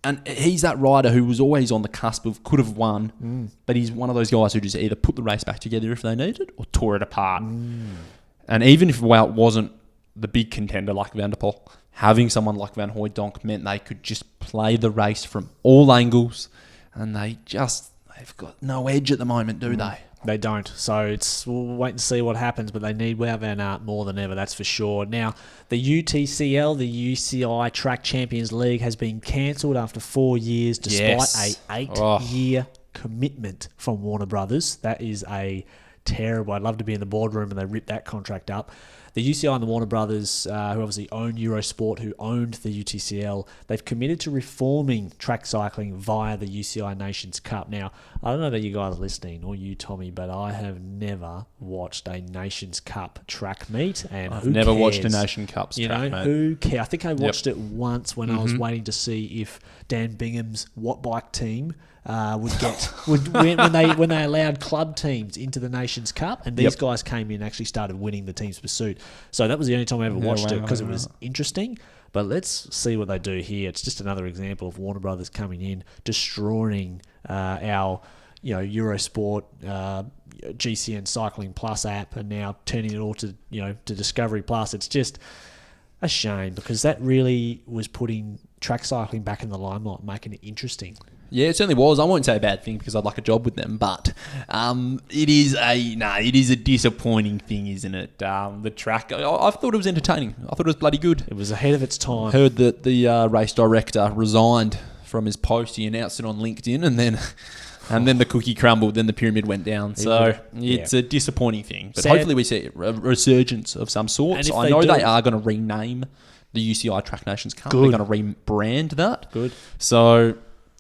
And he's that rider who was always on the cusp of could have won, but he's one of those guys who just either put the race back together if they needed or tore it apart. And even if Wout wasn't the big contender like Van der Poel, having someone like Van Hooijdonk meant they could just play the race from all angles, and they've got no edge at the moment, do they? They don't. So we'll wait and see what happens, but they need Wout van Aert more than ever, that's for sure. Now, the UTCL, the UCI Track Champions League, has been cancelled after 4 years despite a 8-year commitment from Warner Brothers. That is a terrible. I'd love to be in the boardroom and they rip that contract up. The UCI and the Warner Brothers, who obviously own Eurosport, who owned the UTCL, they've committed to reforming track cycling via the UCI Nations Cup. Now, I don't know that you guys are listening, or you, Tommy, but I have never watched a Nations Cup track meet. And I've never watched a Nation Cup track meet. Who cares? I think I watched it once when I was waiting to see if Dan Bingham's Wattbike team would win when they allowed club teams into the Nations Cup, and these guys came in and actually started winning the team's pursuit. So that was the only time I ever watched it because it was interesting. But let's see what they do here. It's just another example of Warner Brothers coming in, destroying our Eurosport, GCN Cycling Plus app, and now turning it all to to Discovery Plus. It's just a shame because that really was putting track cycling back in the limelight, making it interesting. Yeah, it certainly was. I won't say a bad thing because I'd like a job with them, but it is a disappointing thing, isn't it? The track, I thought it was entertaining. I thought it was bloody good. It was ahead of its time. Heard that the race director resigned from his post. He announced it on LinkedIn, and then the cookie crumbled. Then the pyramid went down. So it's a disappointing thing. But hopefully we see a resurgence of some sort. I know they are going to rename the UCI Track Nations Cup. They're going to rebrand that. Good. So.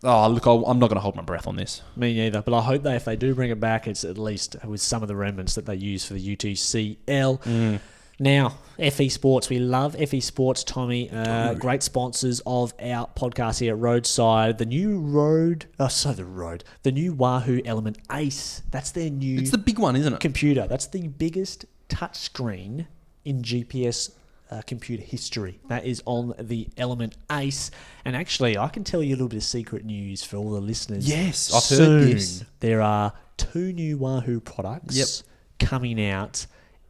Oh, look, I'm not going to hold my breath on this. Me neither. But I hope if they do bring it back, it's at least with some of the remnants that they use for the UTCL. Now, FE Sports. We love FE Sports, Tommy. Great sponsors of our podcast here at Roadside. The new the new Wahoo Element Ace. That's their new... It's the big one, isn't it? Computer. That's the biggest touchscreen in GPS computer history. That is on the Element Ace. And actually, I can tell you a little bit of secret news for all the listeners. Yes, I've heard this. There are 2 new Wahoo products coming out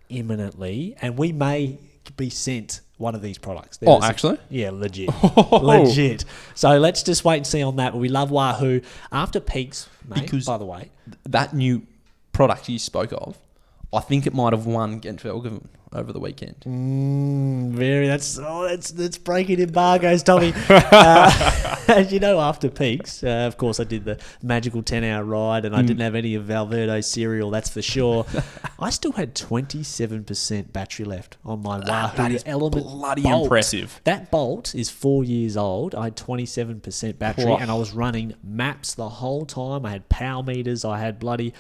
imminently, and we may be sent one of these products. Actually? Yeah, legit. Legit. So let's just wait and see on that. But we love Wahoo. After Peaks, mate, because by the way. That new product you spoke of, I think it might have won Gent-Wevelgem over the weekend. That's breaking embargoes, Tommy. As you know, after Peaks, of course, I did the magical 10-hour ride, and I didn't have any of Valverde's cereal, that's for sure. I still had 27% battery left on my Wahoo Element bloody Bolt. Impressive. That Bolt is 4 years old. I had 27% battery, and I was running maps the whole time. I had power meters. I had bloody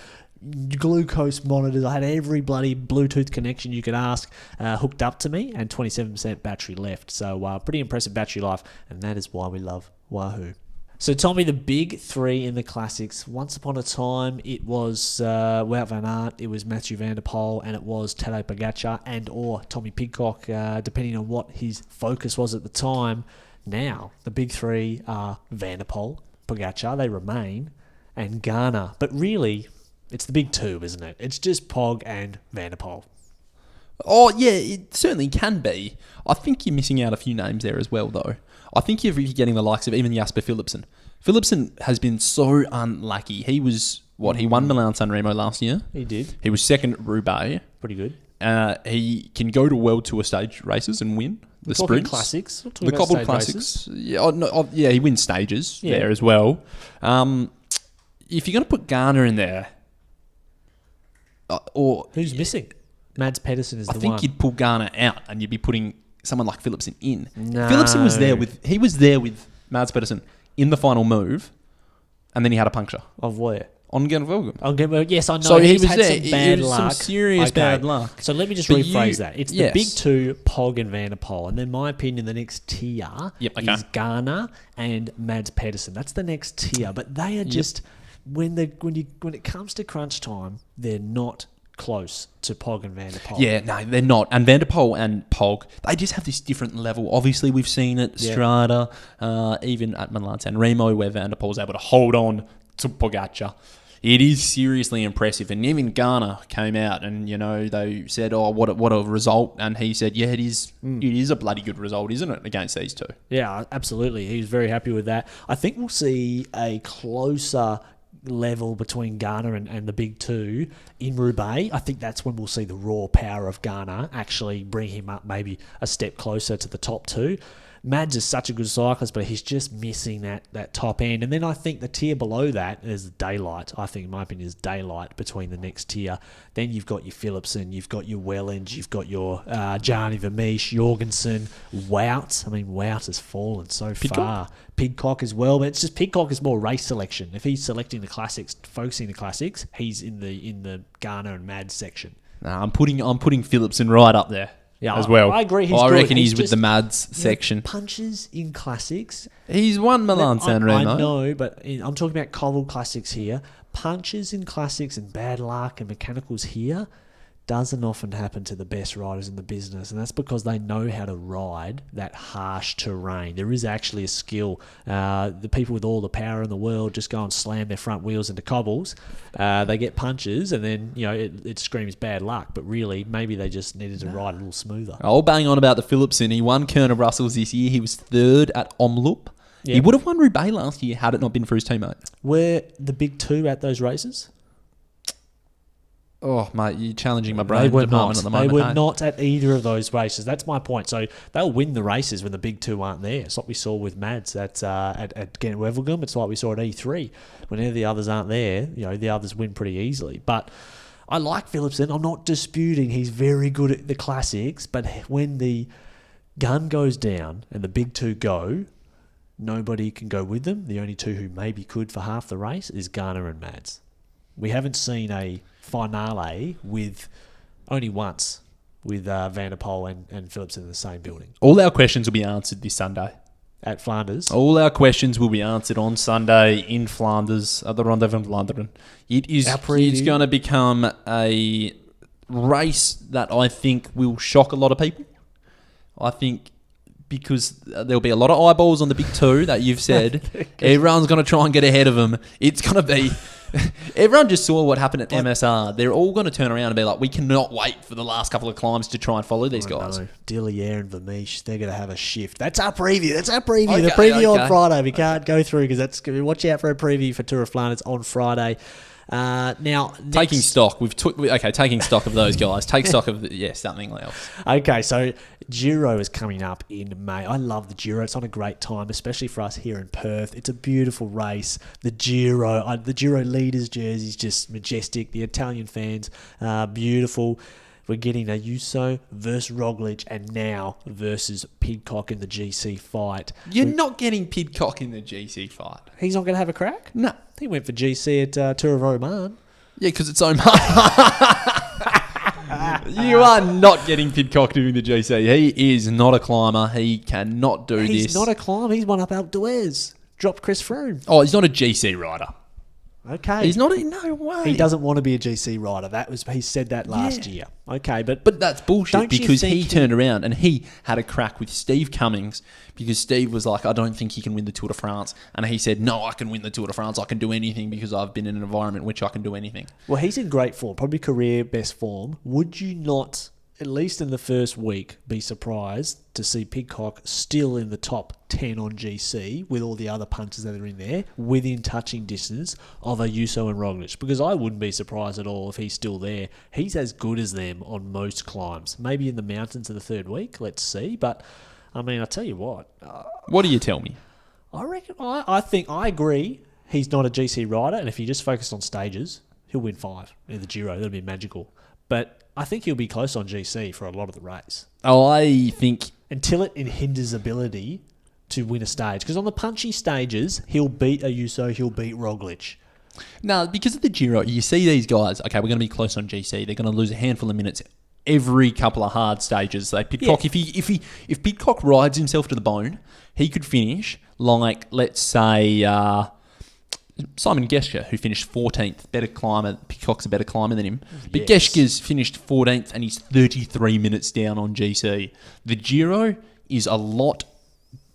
glucose monitors. I had every bloody Bluetooth connection you could ask hooked up to me, and 27% battery left. So pretty impressive battery life, and that is why we love Wahoo. So, Tommy, the big three in the classics. Once upon a time, it was Wout van Aert, it was Mathieu van der Poel, and it was Tadej Pogacar and or Tommy Pidcock, depending on what his focus was at the time. Now, the big three are Van der Poel, Pogacar, they remain, and Ghana. But really, it's the big two, isn't it? It's just Pog and Van der Poel. Oh, yeah, it certainly can be. I think you're missing out a few names there as well, though. I think you're getting the likes of even Jasper Philipsen. Philipsen has been so unlucky. He was, he won Milan-San Remo last year. He did. He was second at Roubaix. Pretty good. He can go to World Tour stage races and win the sprints. Classics. The cobbled classics. Yeah, he wins stages there as well. If you're going to put Ghana in there, or who's missing? Mads Pedersen is the one. I think you'd pull Ghana out and you'd be putting someone like Philipsen in. No. Philipsen was there with Mads Pedersen in the final move, and then he had a puncture. Of where? On Gent-Wevelgem. Yes, I know. So he's he was had there. some bad luck. Some serious bad luck. So let me just rephrase that. It's the big two, Pog and Van der Poel. And then my opinion, the next tier is Ghana and Mads Pedersen. That's the next tier. But they are just, when it comes to crunch time, they're not close to Pog and Van der Poel. Yeah, no, they're not. And Van der Poel and Pog, they just have this different level. Obviously, we've seen it, Strada, even at Milan-San Remo, where Van der Poel's able to hold on to Pogacar. It is seriously impressive. And even Ghana came out and, they said, oh, what a result. And he said, yeah, it is a bloody good result, isn't it, against these two? Yeah, absolutely. He was very happy with that. I think we'll see a closer level between Ghana and the big two in Roubaix. I think that's when we'll see the raw power of Ghana actually bring him up maybe a step closer to the top two. Mads is such a good cyclist, but he's just missing that top end. And then I think the tier below that is daylight. I think, in my opinion, is daylight between the next tier. Then you've got your Philipsen, you've got your Welland, you've got your Jarni Vermeersch, Jorgensen, Wout. I mean, Wout has fallen so far. Pidcock as well, but it's just Pidcock is more race selection. If he's selecting the classics, focusing the classics, he's in the Ghana and Mads section. I'm putting Philipsen right up there. Yeah, as well. I agree. I reckon he's with the Mads section. Punches in classics. He's won Milan-San Remo. I know, but I'm talking about cobbled classics here. Punches in classics and bad luck and mechanicals here doesn't often happen to the best riders in the business, and that's because they know how to ride that harsh terrain. There is actually a skill. The people with all the power in the world just go and slam their front wheels into cobbles. They get punches, and then it screams bad luck. But really, maybe they just needed to ride a little smoother. I'll bang on about the Philipsen. He won Kerner Brussels this year. He was third at Omloop. Yep. He would have won Roubaix last year had it not been for his teammate. Were the big two at those races? Oh, mate, you're challenging my brain. They were department not. At the moment, they were not at either of those races. That's my point. So they'll win the races when the big two aren't there. It's what we saw with Mads at Gent-Wevelgem. It's what we saw at E3. Whenever the others aren't there, the others win pretty easily. But I like Philipsen. I'm not disputing he's very good at the classics. But when the gun goes down and the big two go, nobody can go with them. The only two who maybe could for half the race is Ghana and Mads. We haven't seen a finale with only once with Van der Poel and Philipsen in the same building. All our questions will be answered this Sunday. At Flanders? All our questions will be answered on Sunday in Flanders at the Ronde van Vlaanderen. It's going to become a race that I think will shock a lot of people. I think because there'll be a lot of eyeballs on the big two that you've said. Everyone's going to try and get ahead of them. It's going to be... Everyone just saw what happened at MSR. They're all going to turn around and be like, we cannot wait for the last couple of climbs to try and follow these guys. Dillier and Vermeersch, they're going to have a shift. That's our preview. Okay, the preview on Friday. We can't go through because that's going to be... Watch out for a preview for Tour of Flanders on Friday. Now, taking stock. Taking stock of those guys. Take stock of something else. Okay, so Giro is coming up in May. I love the Giro. It's on a great time, especially for us here in Perth. It's a beautiful race. The Giro leaders' jerseys just majestic. The Italian fans, beautiful. We're getting Ayuso versus Roglic and now versus Pidcock in the GC fight. You're not getting Pidcock in the GC fight. He's not going to have a crack? No. He went for GC at Tour of Oman. Yeah, because it's so much. You are not getting Pidcock doing the GC. He is not a climber. He cannot do this. He's not a climber. He's one up Alduez. Dropped Chris Froome. Oh, he's not a GC rider. Okay. He's not. No way. He doesn't want to be a GC rider. He said that last year. Okay, but that's bullshit because he turned around and he had a crack with Steve Cummings because Steve was like, I don't think he can win the Tour de France. And he said, no, I can win the Tour de France. I can do anything because I've been in an environment in which I can do anything. Well, he's in great form, probably career best form. Would you not, at least in the first week, be surprised to see Pidcock still in the top 10 on GC with all the other punters that are in there within touching distance of Ayuso and Roglic? Because I wouldn't be surprised at all if he's still there. He's as good as them on most climbs. Maybe in the mountains of the third week, let's see. But, I mean, I tell you what. What do you tell me? I reckon, I agree he's not a GC rider, and if he just focused on stages, he'll win 5 in the Giro. That'd be magical. But I think he'll be close on GC for a lot of the race. Oh, I think... Until it hinders ability to win a stage. Because on the punchy stages, he'll beat Ayuso, he'll beat Roglic. No, because of the Giro, you see these guys, okay, we're going to be close on GC. They're going to lose a handful of minutes every couple of hard stages. Pidcock, if Pidcock rides himself to the bone, he could finish like, let's say... Simon Geschke, who finished 14th, better climber. Pidcock's a better climber than him. But yes. Geschke's finished 14th and he's 33 minutes down on GC. The Giro is a lot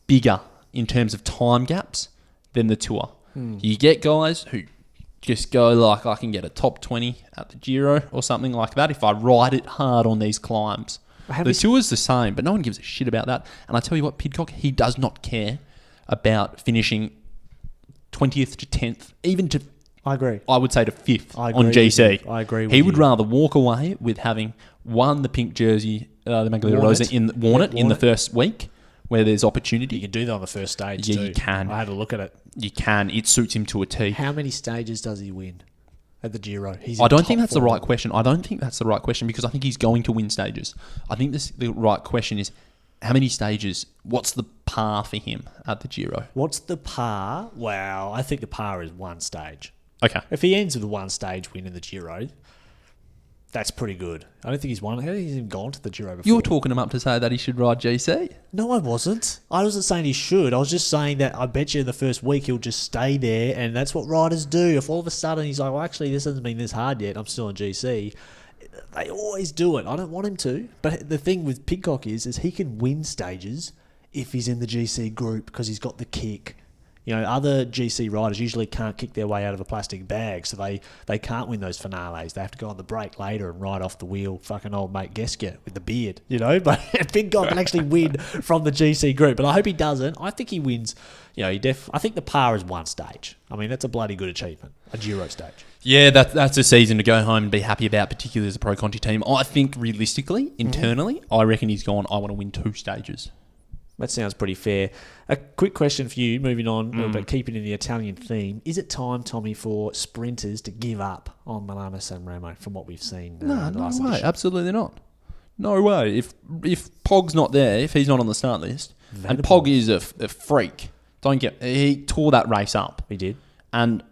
bigger in terms of time gaps than the Tour. You get guys who just go like, I can get a top 20 at the Giro or something like that if I ride it hard on these climbs. The Tour's the same, but no one gives a shit about that. And I tell you what, Pidcock, he does not care about finishing 20th to 10th, even to... I agree. I would say to 5th on GC. I agree with you. He would rather walk away with having won the pink jersey, the Maglia Rosa, worn it in the first week, where there's opportunity. You can do that on the first stage Yeah, too. you can. I had a look at it. You can. It suits him to a T. How many stages does he win at the Giro? I don't think that's the right question. I don't think that's the right question because I think he's going to win stages. I think the right question is, how many stages? What's the par for him at the Giro? What's the par? Wow, I think the par is 1 stage. Okay. If he ends with a 1 stage win in the Giro, that's pretty good. I don't think he's won. How has he even gone to the Giro before? You're talking him up to say that he should ride GC. No, I wasn't. I wasn't saying he should. I was just saying that I bet you in the first week he'll just stay there, and that's what riders do. If all of a sudden he's like, well, actually, this hasn't been this hard yet, I'm still on GC. They always do it. I don't want him to. But the thing with Pidcock is he can win stages if he's in the GC group because he's got the kick. You know, other GC riders usually can't kick their way out of a plastic bag, so they can't win those finales. They have to go on the break later and ride off the wheel, fucking old mate Geske with the beard, you know. But Pidcock can actually win from the GC group, but I hope he doesn't. I think he wins. You know, I think the par is 1 stage. I mean, that's a bloody good achievement, a Giro stage. Yeah, that's a season to go home and be happy about, particularly as a Pro Conti team. I think realistically, internally, I reckon he's gone, I want to win 2 stages. That sounds pretty fair. A quick question for you, moving on, but keeping in the Italian theme. Is it time, Tommy, for sprinters to give up on Milano San Remo from what we've seen? No way. Absolutely not. No way. If Pog's not there, if he's not on the start list, and Pog is a freak, he tore that race up. He did. And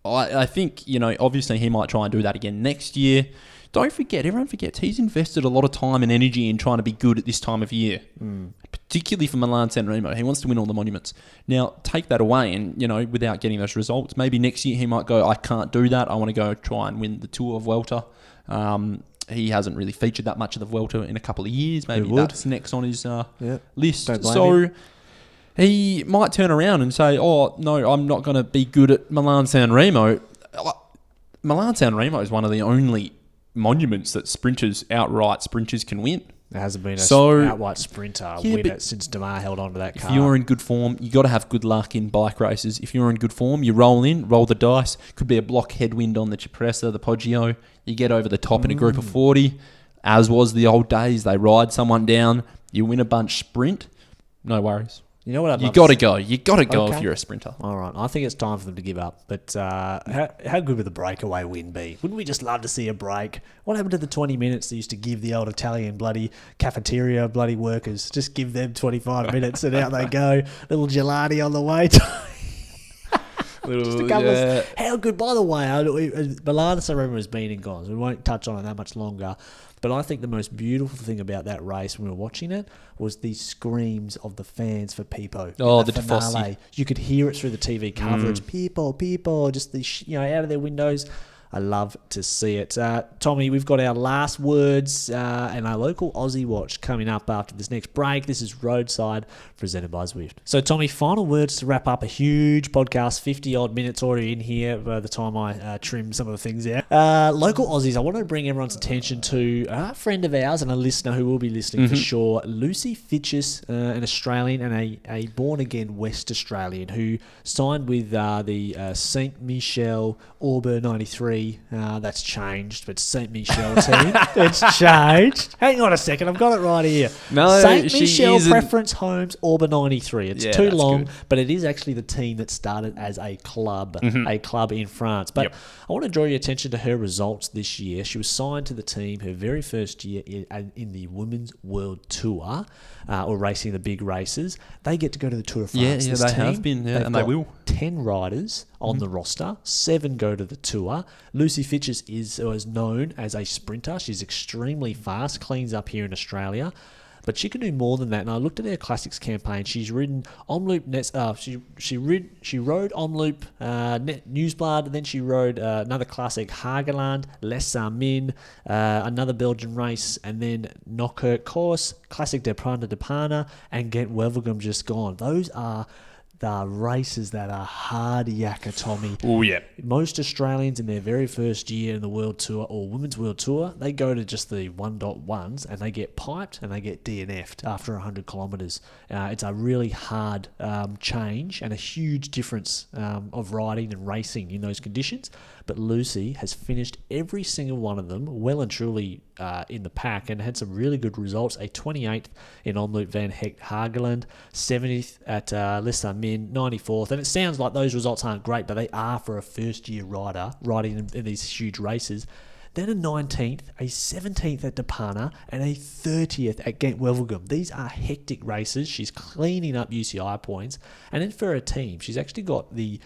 I think, you know, obviously he might try and do that again next year. Don't forget, everyone forgets, he's invested a lot of time and energy in trying to be good at this time of year, particularly for Milan San Remo. He wants to win all the monuments. Now, take that away and, you know, without getting those results, maybe next year he might go, I can't do that. I want to go try and win the Tour of Vuelta. He hasn't really featured that much of the Vuelta in a couple of years. Maybe that's next on his list. So he might turn around and say, oh, no, I'm not going to be good at Milan San Remo. Milan San Remo is one of the only monuments that outright sprinters can win. There hasn't been an outright sprinter win it since Demar held on to that car. If you're in good form, you got to have good luck in bike races. If you're in good form, you roll the dice. Could be a block headwind on the Cipressa, the Poggio. You get over the top in a group of 40. As was the old days, they ride someone down. You win a bunch sprint. No worries. You know what I'd love You got to go. You got to go if you're a sprinter. All right. I think it's time for them to give up. But how good would the breakaway win be? Wouldn't we just love to see a break? What happened to the 20 minutes they used to give the old Italian bloody cafeteria bloody workers? Just give them 25 minutes and out they go. Little gelati on the way. Just a couple of, how good, by the way, Milano Sanremo has been and gone, so we won't touch on it that much longer. But I think the most beautiful thing about that race when we were watching it was the screams of the fans for Pipo. Oh, the finale. Tifosi. You could hear it through the TV coverage. Pipo, just out of their windows. I love to see it. Tommy, we've got our last words and our local Aussie watch coming up after this next break. This is Roadside, presented by Zwift. So, Tommy, final words to wrap up a huge podcast, 50-odd minutes already in here by the time I trim some of the things out. Local Aussies, I want to bring everyone's attention to a friend of ours and a listener who will be listening for sure, Lucy Fitchus, an Australian and a born-again West Australian who signed with the St. Michel Auburn 93. That's changed, but St. Michel team. It's changed. Hang on a second, I've got it right here. No, St. she Michel isn't. Preference Homes Auburn 93. It's too that's long, good. but it is actually the team that started as a club in France. But Yep. I want to draw your attention to her results this year. She was signed to the team her very first year in the Women's World Tour, or racing the big races. They get to go to the Tour de France. Yeah, this they team. have been, They've and they got will. 10 riders on the roster, 7 go to the Tour. Lucy Fitchus is known as a sprinter. She's extremely fast, cleans up here in Australia. But she can do more than that. And I looked at her classics campaign. She's ridden Omloop. She rode Omloop Newsblad. And then she rode another classic Hageland, Les Armin, another Belgian race, and then Knockert Course, Classic de Prana de Pana, and Gent Wevelgem just gone. Those are the races that are hard yakka, Tommy. Oh, yeah. Most Australians in their very first year in the World Tour or Women's World Tour, they go to just the 1.1s and they get piped and they get DNF'd after 100 kilometres. It's a really hard change and a huge difference of riding and racing in those conditions. But Lucy has finished every single one of them well and truly in the pack and had some really good results. A 28th in Omloop Van Hecht Hageland, 70th at Les Armin, 94th. And it sounds like those results aren't great, but they are for a first-year rider riding in these huge races. Then a 19th, a 17th at Depana, and a 30th at Gent Wevelgem. These are hectic races. She's cleaning up UCI points. And then for her team, she's actually got the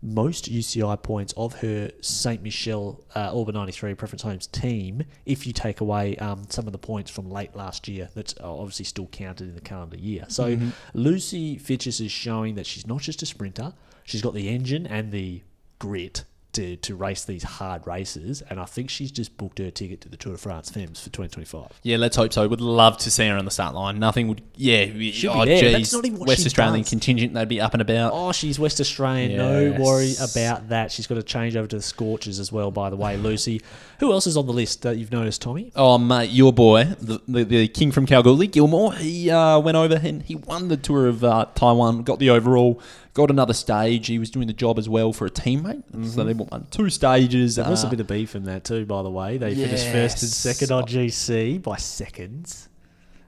most UCI points of her St. Michel Auburn 93 Preference Homes team if you take away some of the points from late last year that's obviously still counted in the calendar year. So Lucy Fitchus is showing that she's not just a sprinter, she's got the engine and the grit to race these hard races, and I think she's just booked her ticket to the Tour de France Femmes for 2025. Yeah, let's hope so. Would love to see her on the start line. Nothing would... Yeah. She'll be there. Geez, That's not even what West she Australian does. contingent, they'd be up and about. Oh, she's West Australian. Yes. No worry about that. She's got to change over to the Scorchers as well, by the way, Lucy. Who else is on the list that you've noticed, Tommy? Oh, mate, your boy, the king from Kalgoorlie, Gilmore, he went over and he won the Tour of Taiwan, got the overall, got another stage. He was doing the job as well for a teammate. So they won 2 stages. There was a bit of beef in that too, by the way. They finished first and second on GC by seconds.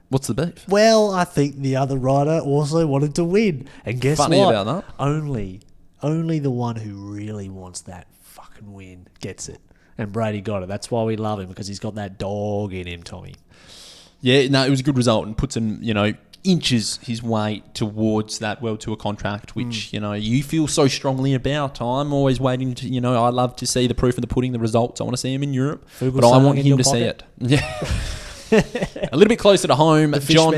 What's the beef? Well, I think the other rider also wanted to win. And guess Funny what? about that. Only the one who really wants that fucking win gets it. And Brady got it. That's why we love him, because he's got that dog in him, Tommy. Yeah, no, it was a good result and puts him, inches his way towards that World Tour contract, which, you feel so strongly about. I'm always waiting to, I love to see the proof of the pudding, the results. I want to see him in Europe, but I want him to see it. Yeah. A little bit closer to home, John.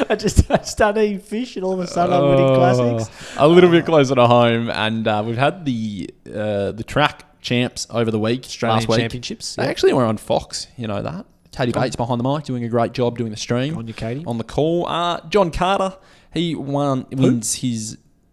I started eating fish and all of a sudden I'm winning classics. A little bit closer to home, and we've had the track champs over the week, Australian last week. Championships. They actually were on Fox, you know that. Katie Bates behind the mic, doing a great job doing the stream. On you, Katie. On the call. John Carter,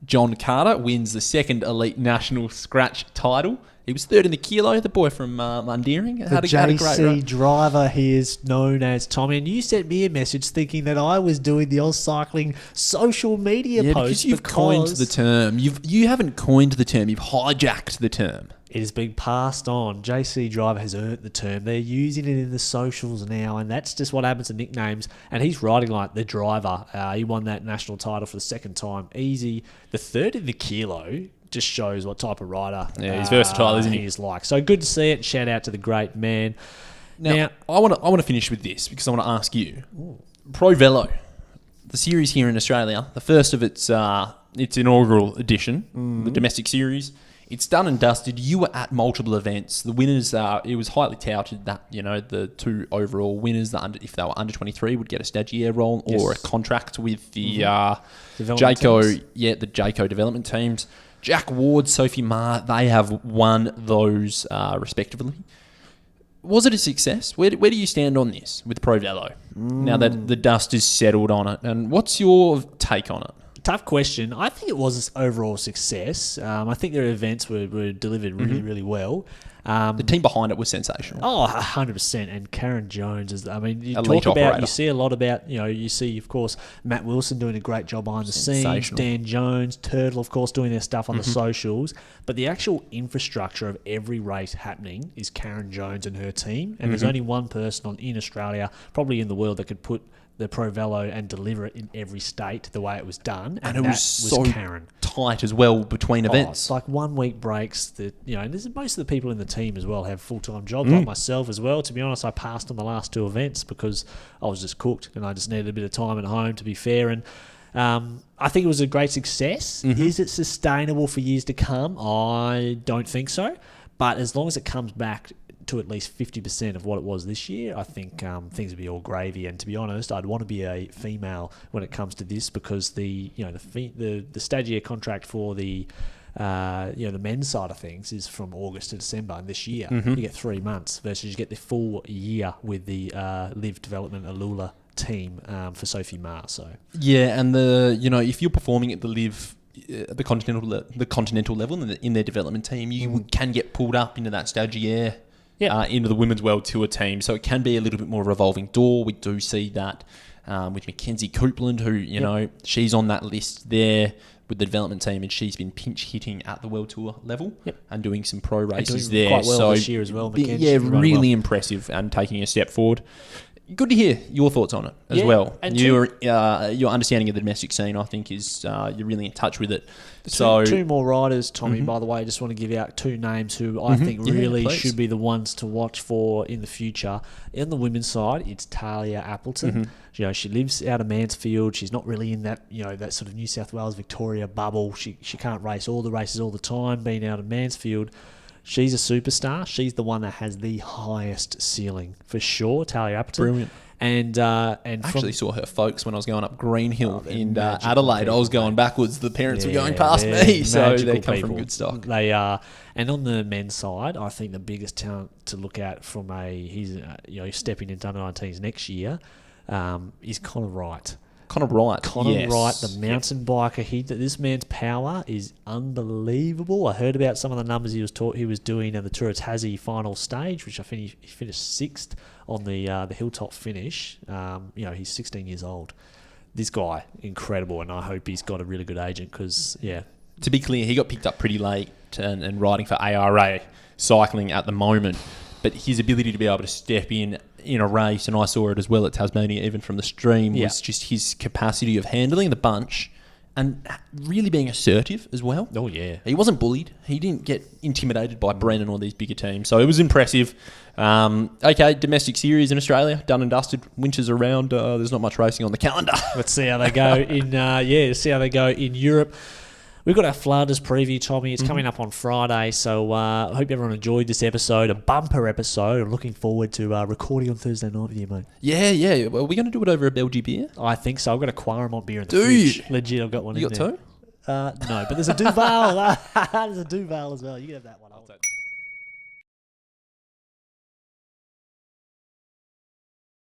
John Carter wins the second Elite National Scratch title. He was third in the kilo, the boy from Mundeering. The JC driver he is known as, Tommy. And you sent me a message thinking that I was doing the old cycling social media post. Because you've coined the term. You haven't coined the term. You've hijacked the term. It has been passed on. JC Driver has earned the term. They're using it in the socials now, and that's just what happens to nicknames. And he's riding like the driver. He won that national title for the second time. Easy. The third in the kilo just shows what type of rider he's versatile, isn't he? He is like. So good to see it. Shout out to the great man. Now I want to finish with this because I want to ask you. Pro Velo, the series here in Australia, the first of its its inaugural edition, the domestic series. It's done and dusted. You were at multiple events. The winners, it was highly touted that, the two overall winners, if they were under 23, would get a stagiaire role or a contract with the Jayco, the Jayco development teams. Jack Ward, Sophie Ma, they have won those respectively. Was it a success? Where do you stand on this with Pro Velo now that the dust is settled on it? And what's your take on it? Tough question. I think it was an overall success. I think their events were delivered really, really well. The team behind it was sensational. Oh, 100%. And Karen Jones is, you Elite talk about, operator. you see a lot about, you see, of course, Matt Wilson doing a great job behind the scenes, Dan Jones, Turtle, of course, doing their stuff on the socials. But the actual infrastructure of every race happening is Karen Jones and her team. And there's only one person in Australia, probably in the world, that could put the Pro Velo and deliver it in every state the way it was done. And it that was so Karen. Tight as well between events. It's like 1 week breaks that, and this is most of the people in the team as well have full-time jobs, like myself as well. To be honest, I passed on the last 2 events because I was just cooked and I just needed a bit of time at home, to be fair. And I think it was a great success. Is it sustainable for years to come? I don't think so. But as long as it comes back to at least 50% of what it was this year, I think things would be all gravy. And to be honest, I'd want to be a female when it comes to this, because the stagiaire contract for the men's side of things is from August to December, and this year you get 3 months versus you get the full year with the Live Development Alula team for Sophie Ma. So and if you're performing at the Live the continental level in their development team, you can get pulled up into that stagiaire. Into the Women's World Tour team. So it can be a little bit more revolving door. We do see that with Mackenzie Copeland, who, she's on that list there with the development team, and she's been pinch hitting at the World Tour level and doing some pro races there. Quite well this year as well, Mackenzie. Really impressive and taking a step forward. Good to hear your thoughts on it as well. And your understanding of the domestic scene, I think, is you're really in touch with it. Two more riders, Tommy, by the way. I just want to give out 2 names who I think really should be the ones to watch for in the future. In the women's side, it's Talia Appleton. She lives out of Mansfield. She's not really in that that sort of New South Wales, Victoria bubble. She can't race all the races all the time, being out of Mansfield. She's a superstar. She's the one that has the highest ceiling for sure, Talia Appleton. Brilliant. And I actually saw her folks when I was going up Green Hill in Adelaide. People, I was going backwards. The parents were going past me, so they come from good stock. They are. And on the men's side, I think the biggest talent to look at from he's stepping into under 19s next year is Connor Wright. Connor Wright, the mountain biker. This man's power is unbelievable. I heard about some of the numbers he was doing at the Tour of Tassie final stage, which I think he finished 6th on the hilltop finish. He's 16 years old. This guy, incredible, and I hope he's got a really good agent because, To be clear, he got picked up pretty late and riding for ARA cycling at the moment. But his ability to be able to step in a race, and I saw it as well at Tasmania, even from the stream, was just his capacity of handling the bunch and really being assertive as well. Oh, yeah. He wasn't bullied. He didn't get intimidated by Brennan or these bigger teams. So it was impressive. Domestic series in Australia, done and dusted. Winter's around. There's not much racing on the calendar. Let's see how they go in Europe. We've got our Flanders preview, Tommy. It's coming up on Friday, so I hope everyone enjoyed this episode, a bumper episode. I'm looking forward to recording on Thursday night with you, mate. Yeah. Well, are we going to do it over a Belgian beer? I think so. I've got a Quaremont beer in the fridge. Legit, I've got one in there. You got 2? No, but there's a Duval. There's a Duval as well. You can have that one. I'll take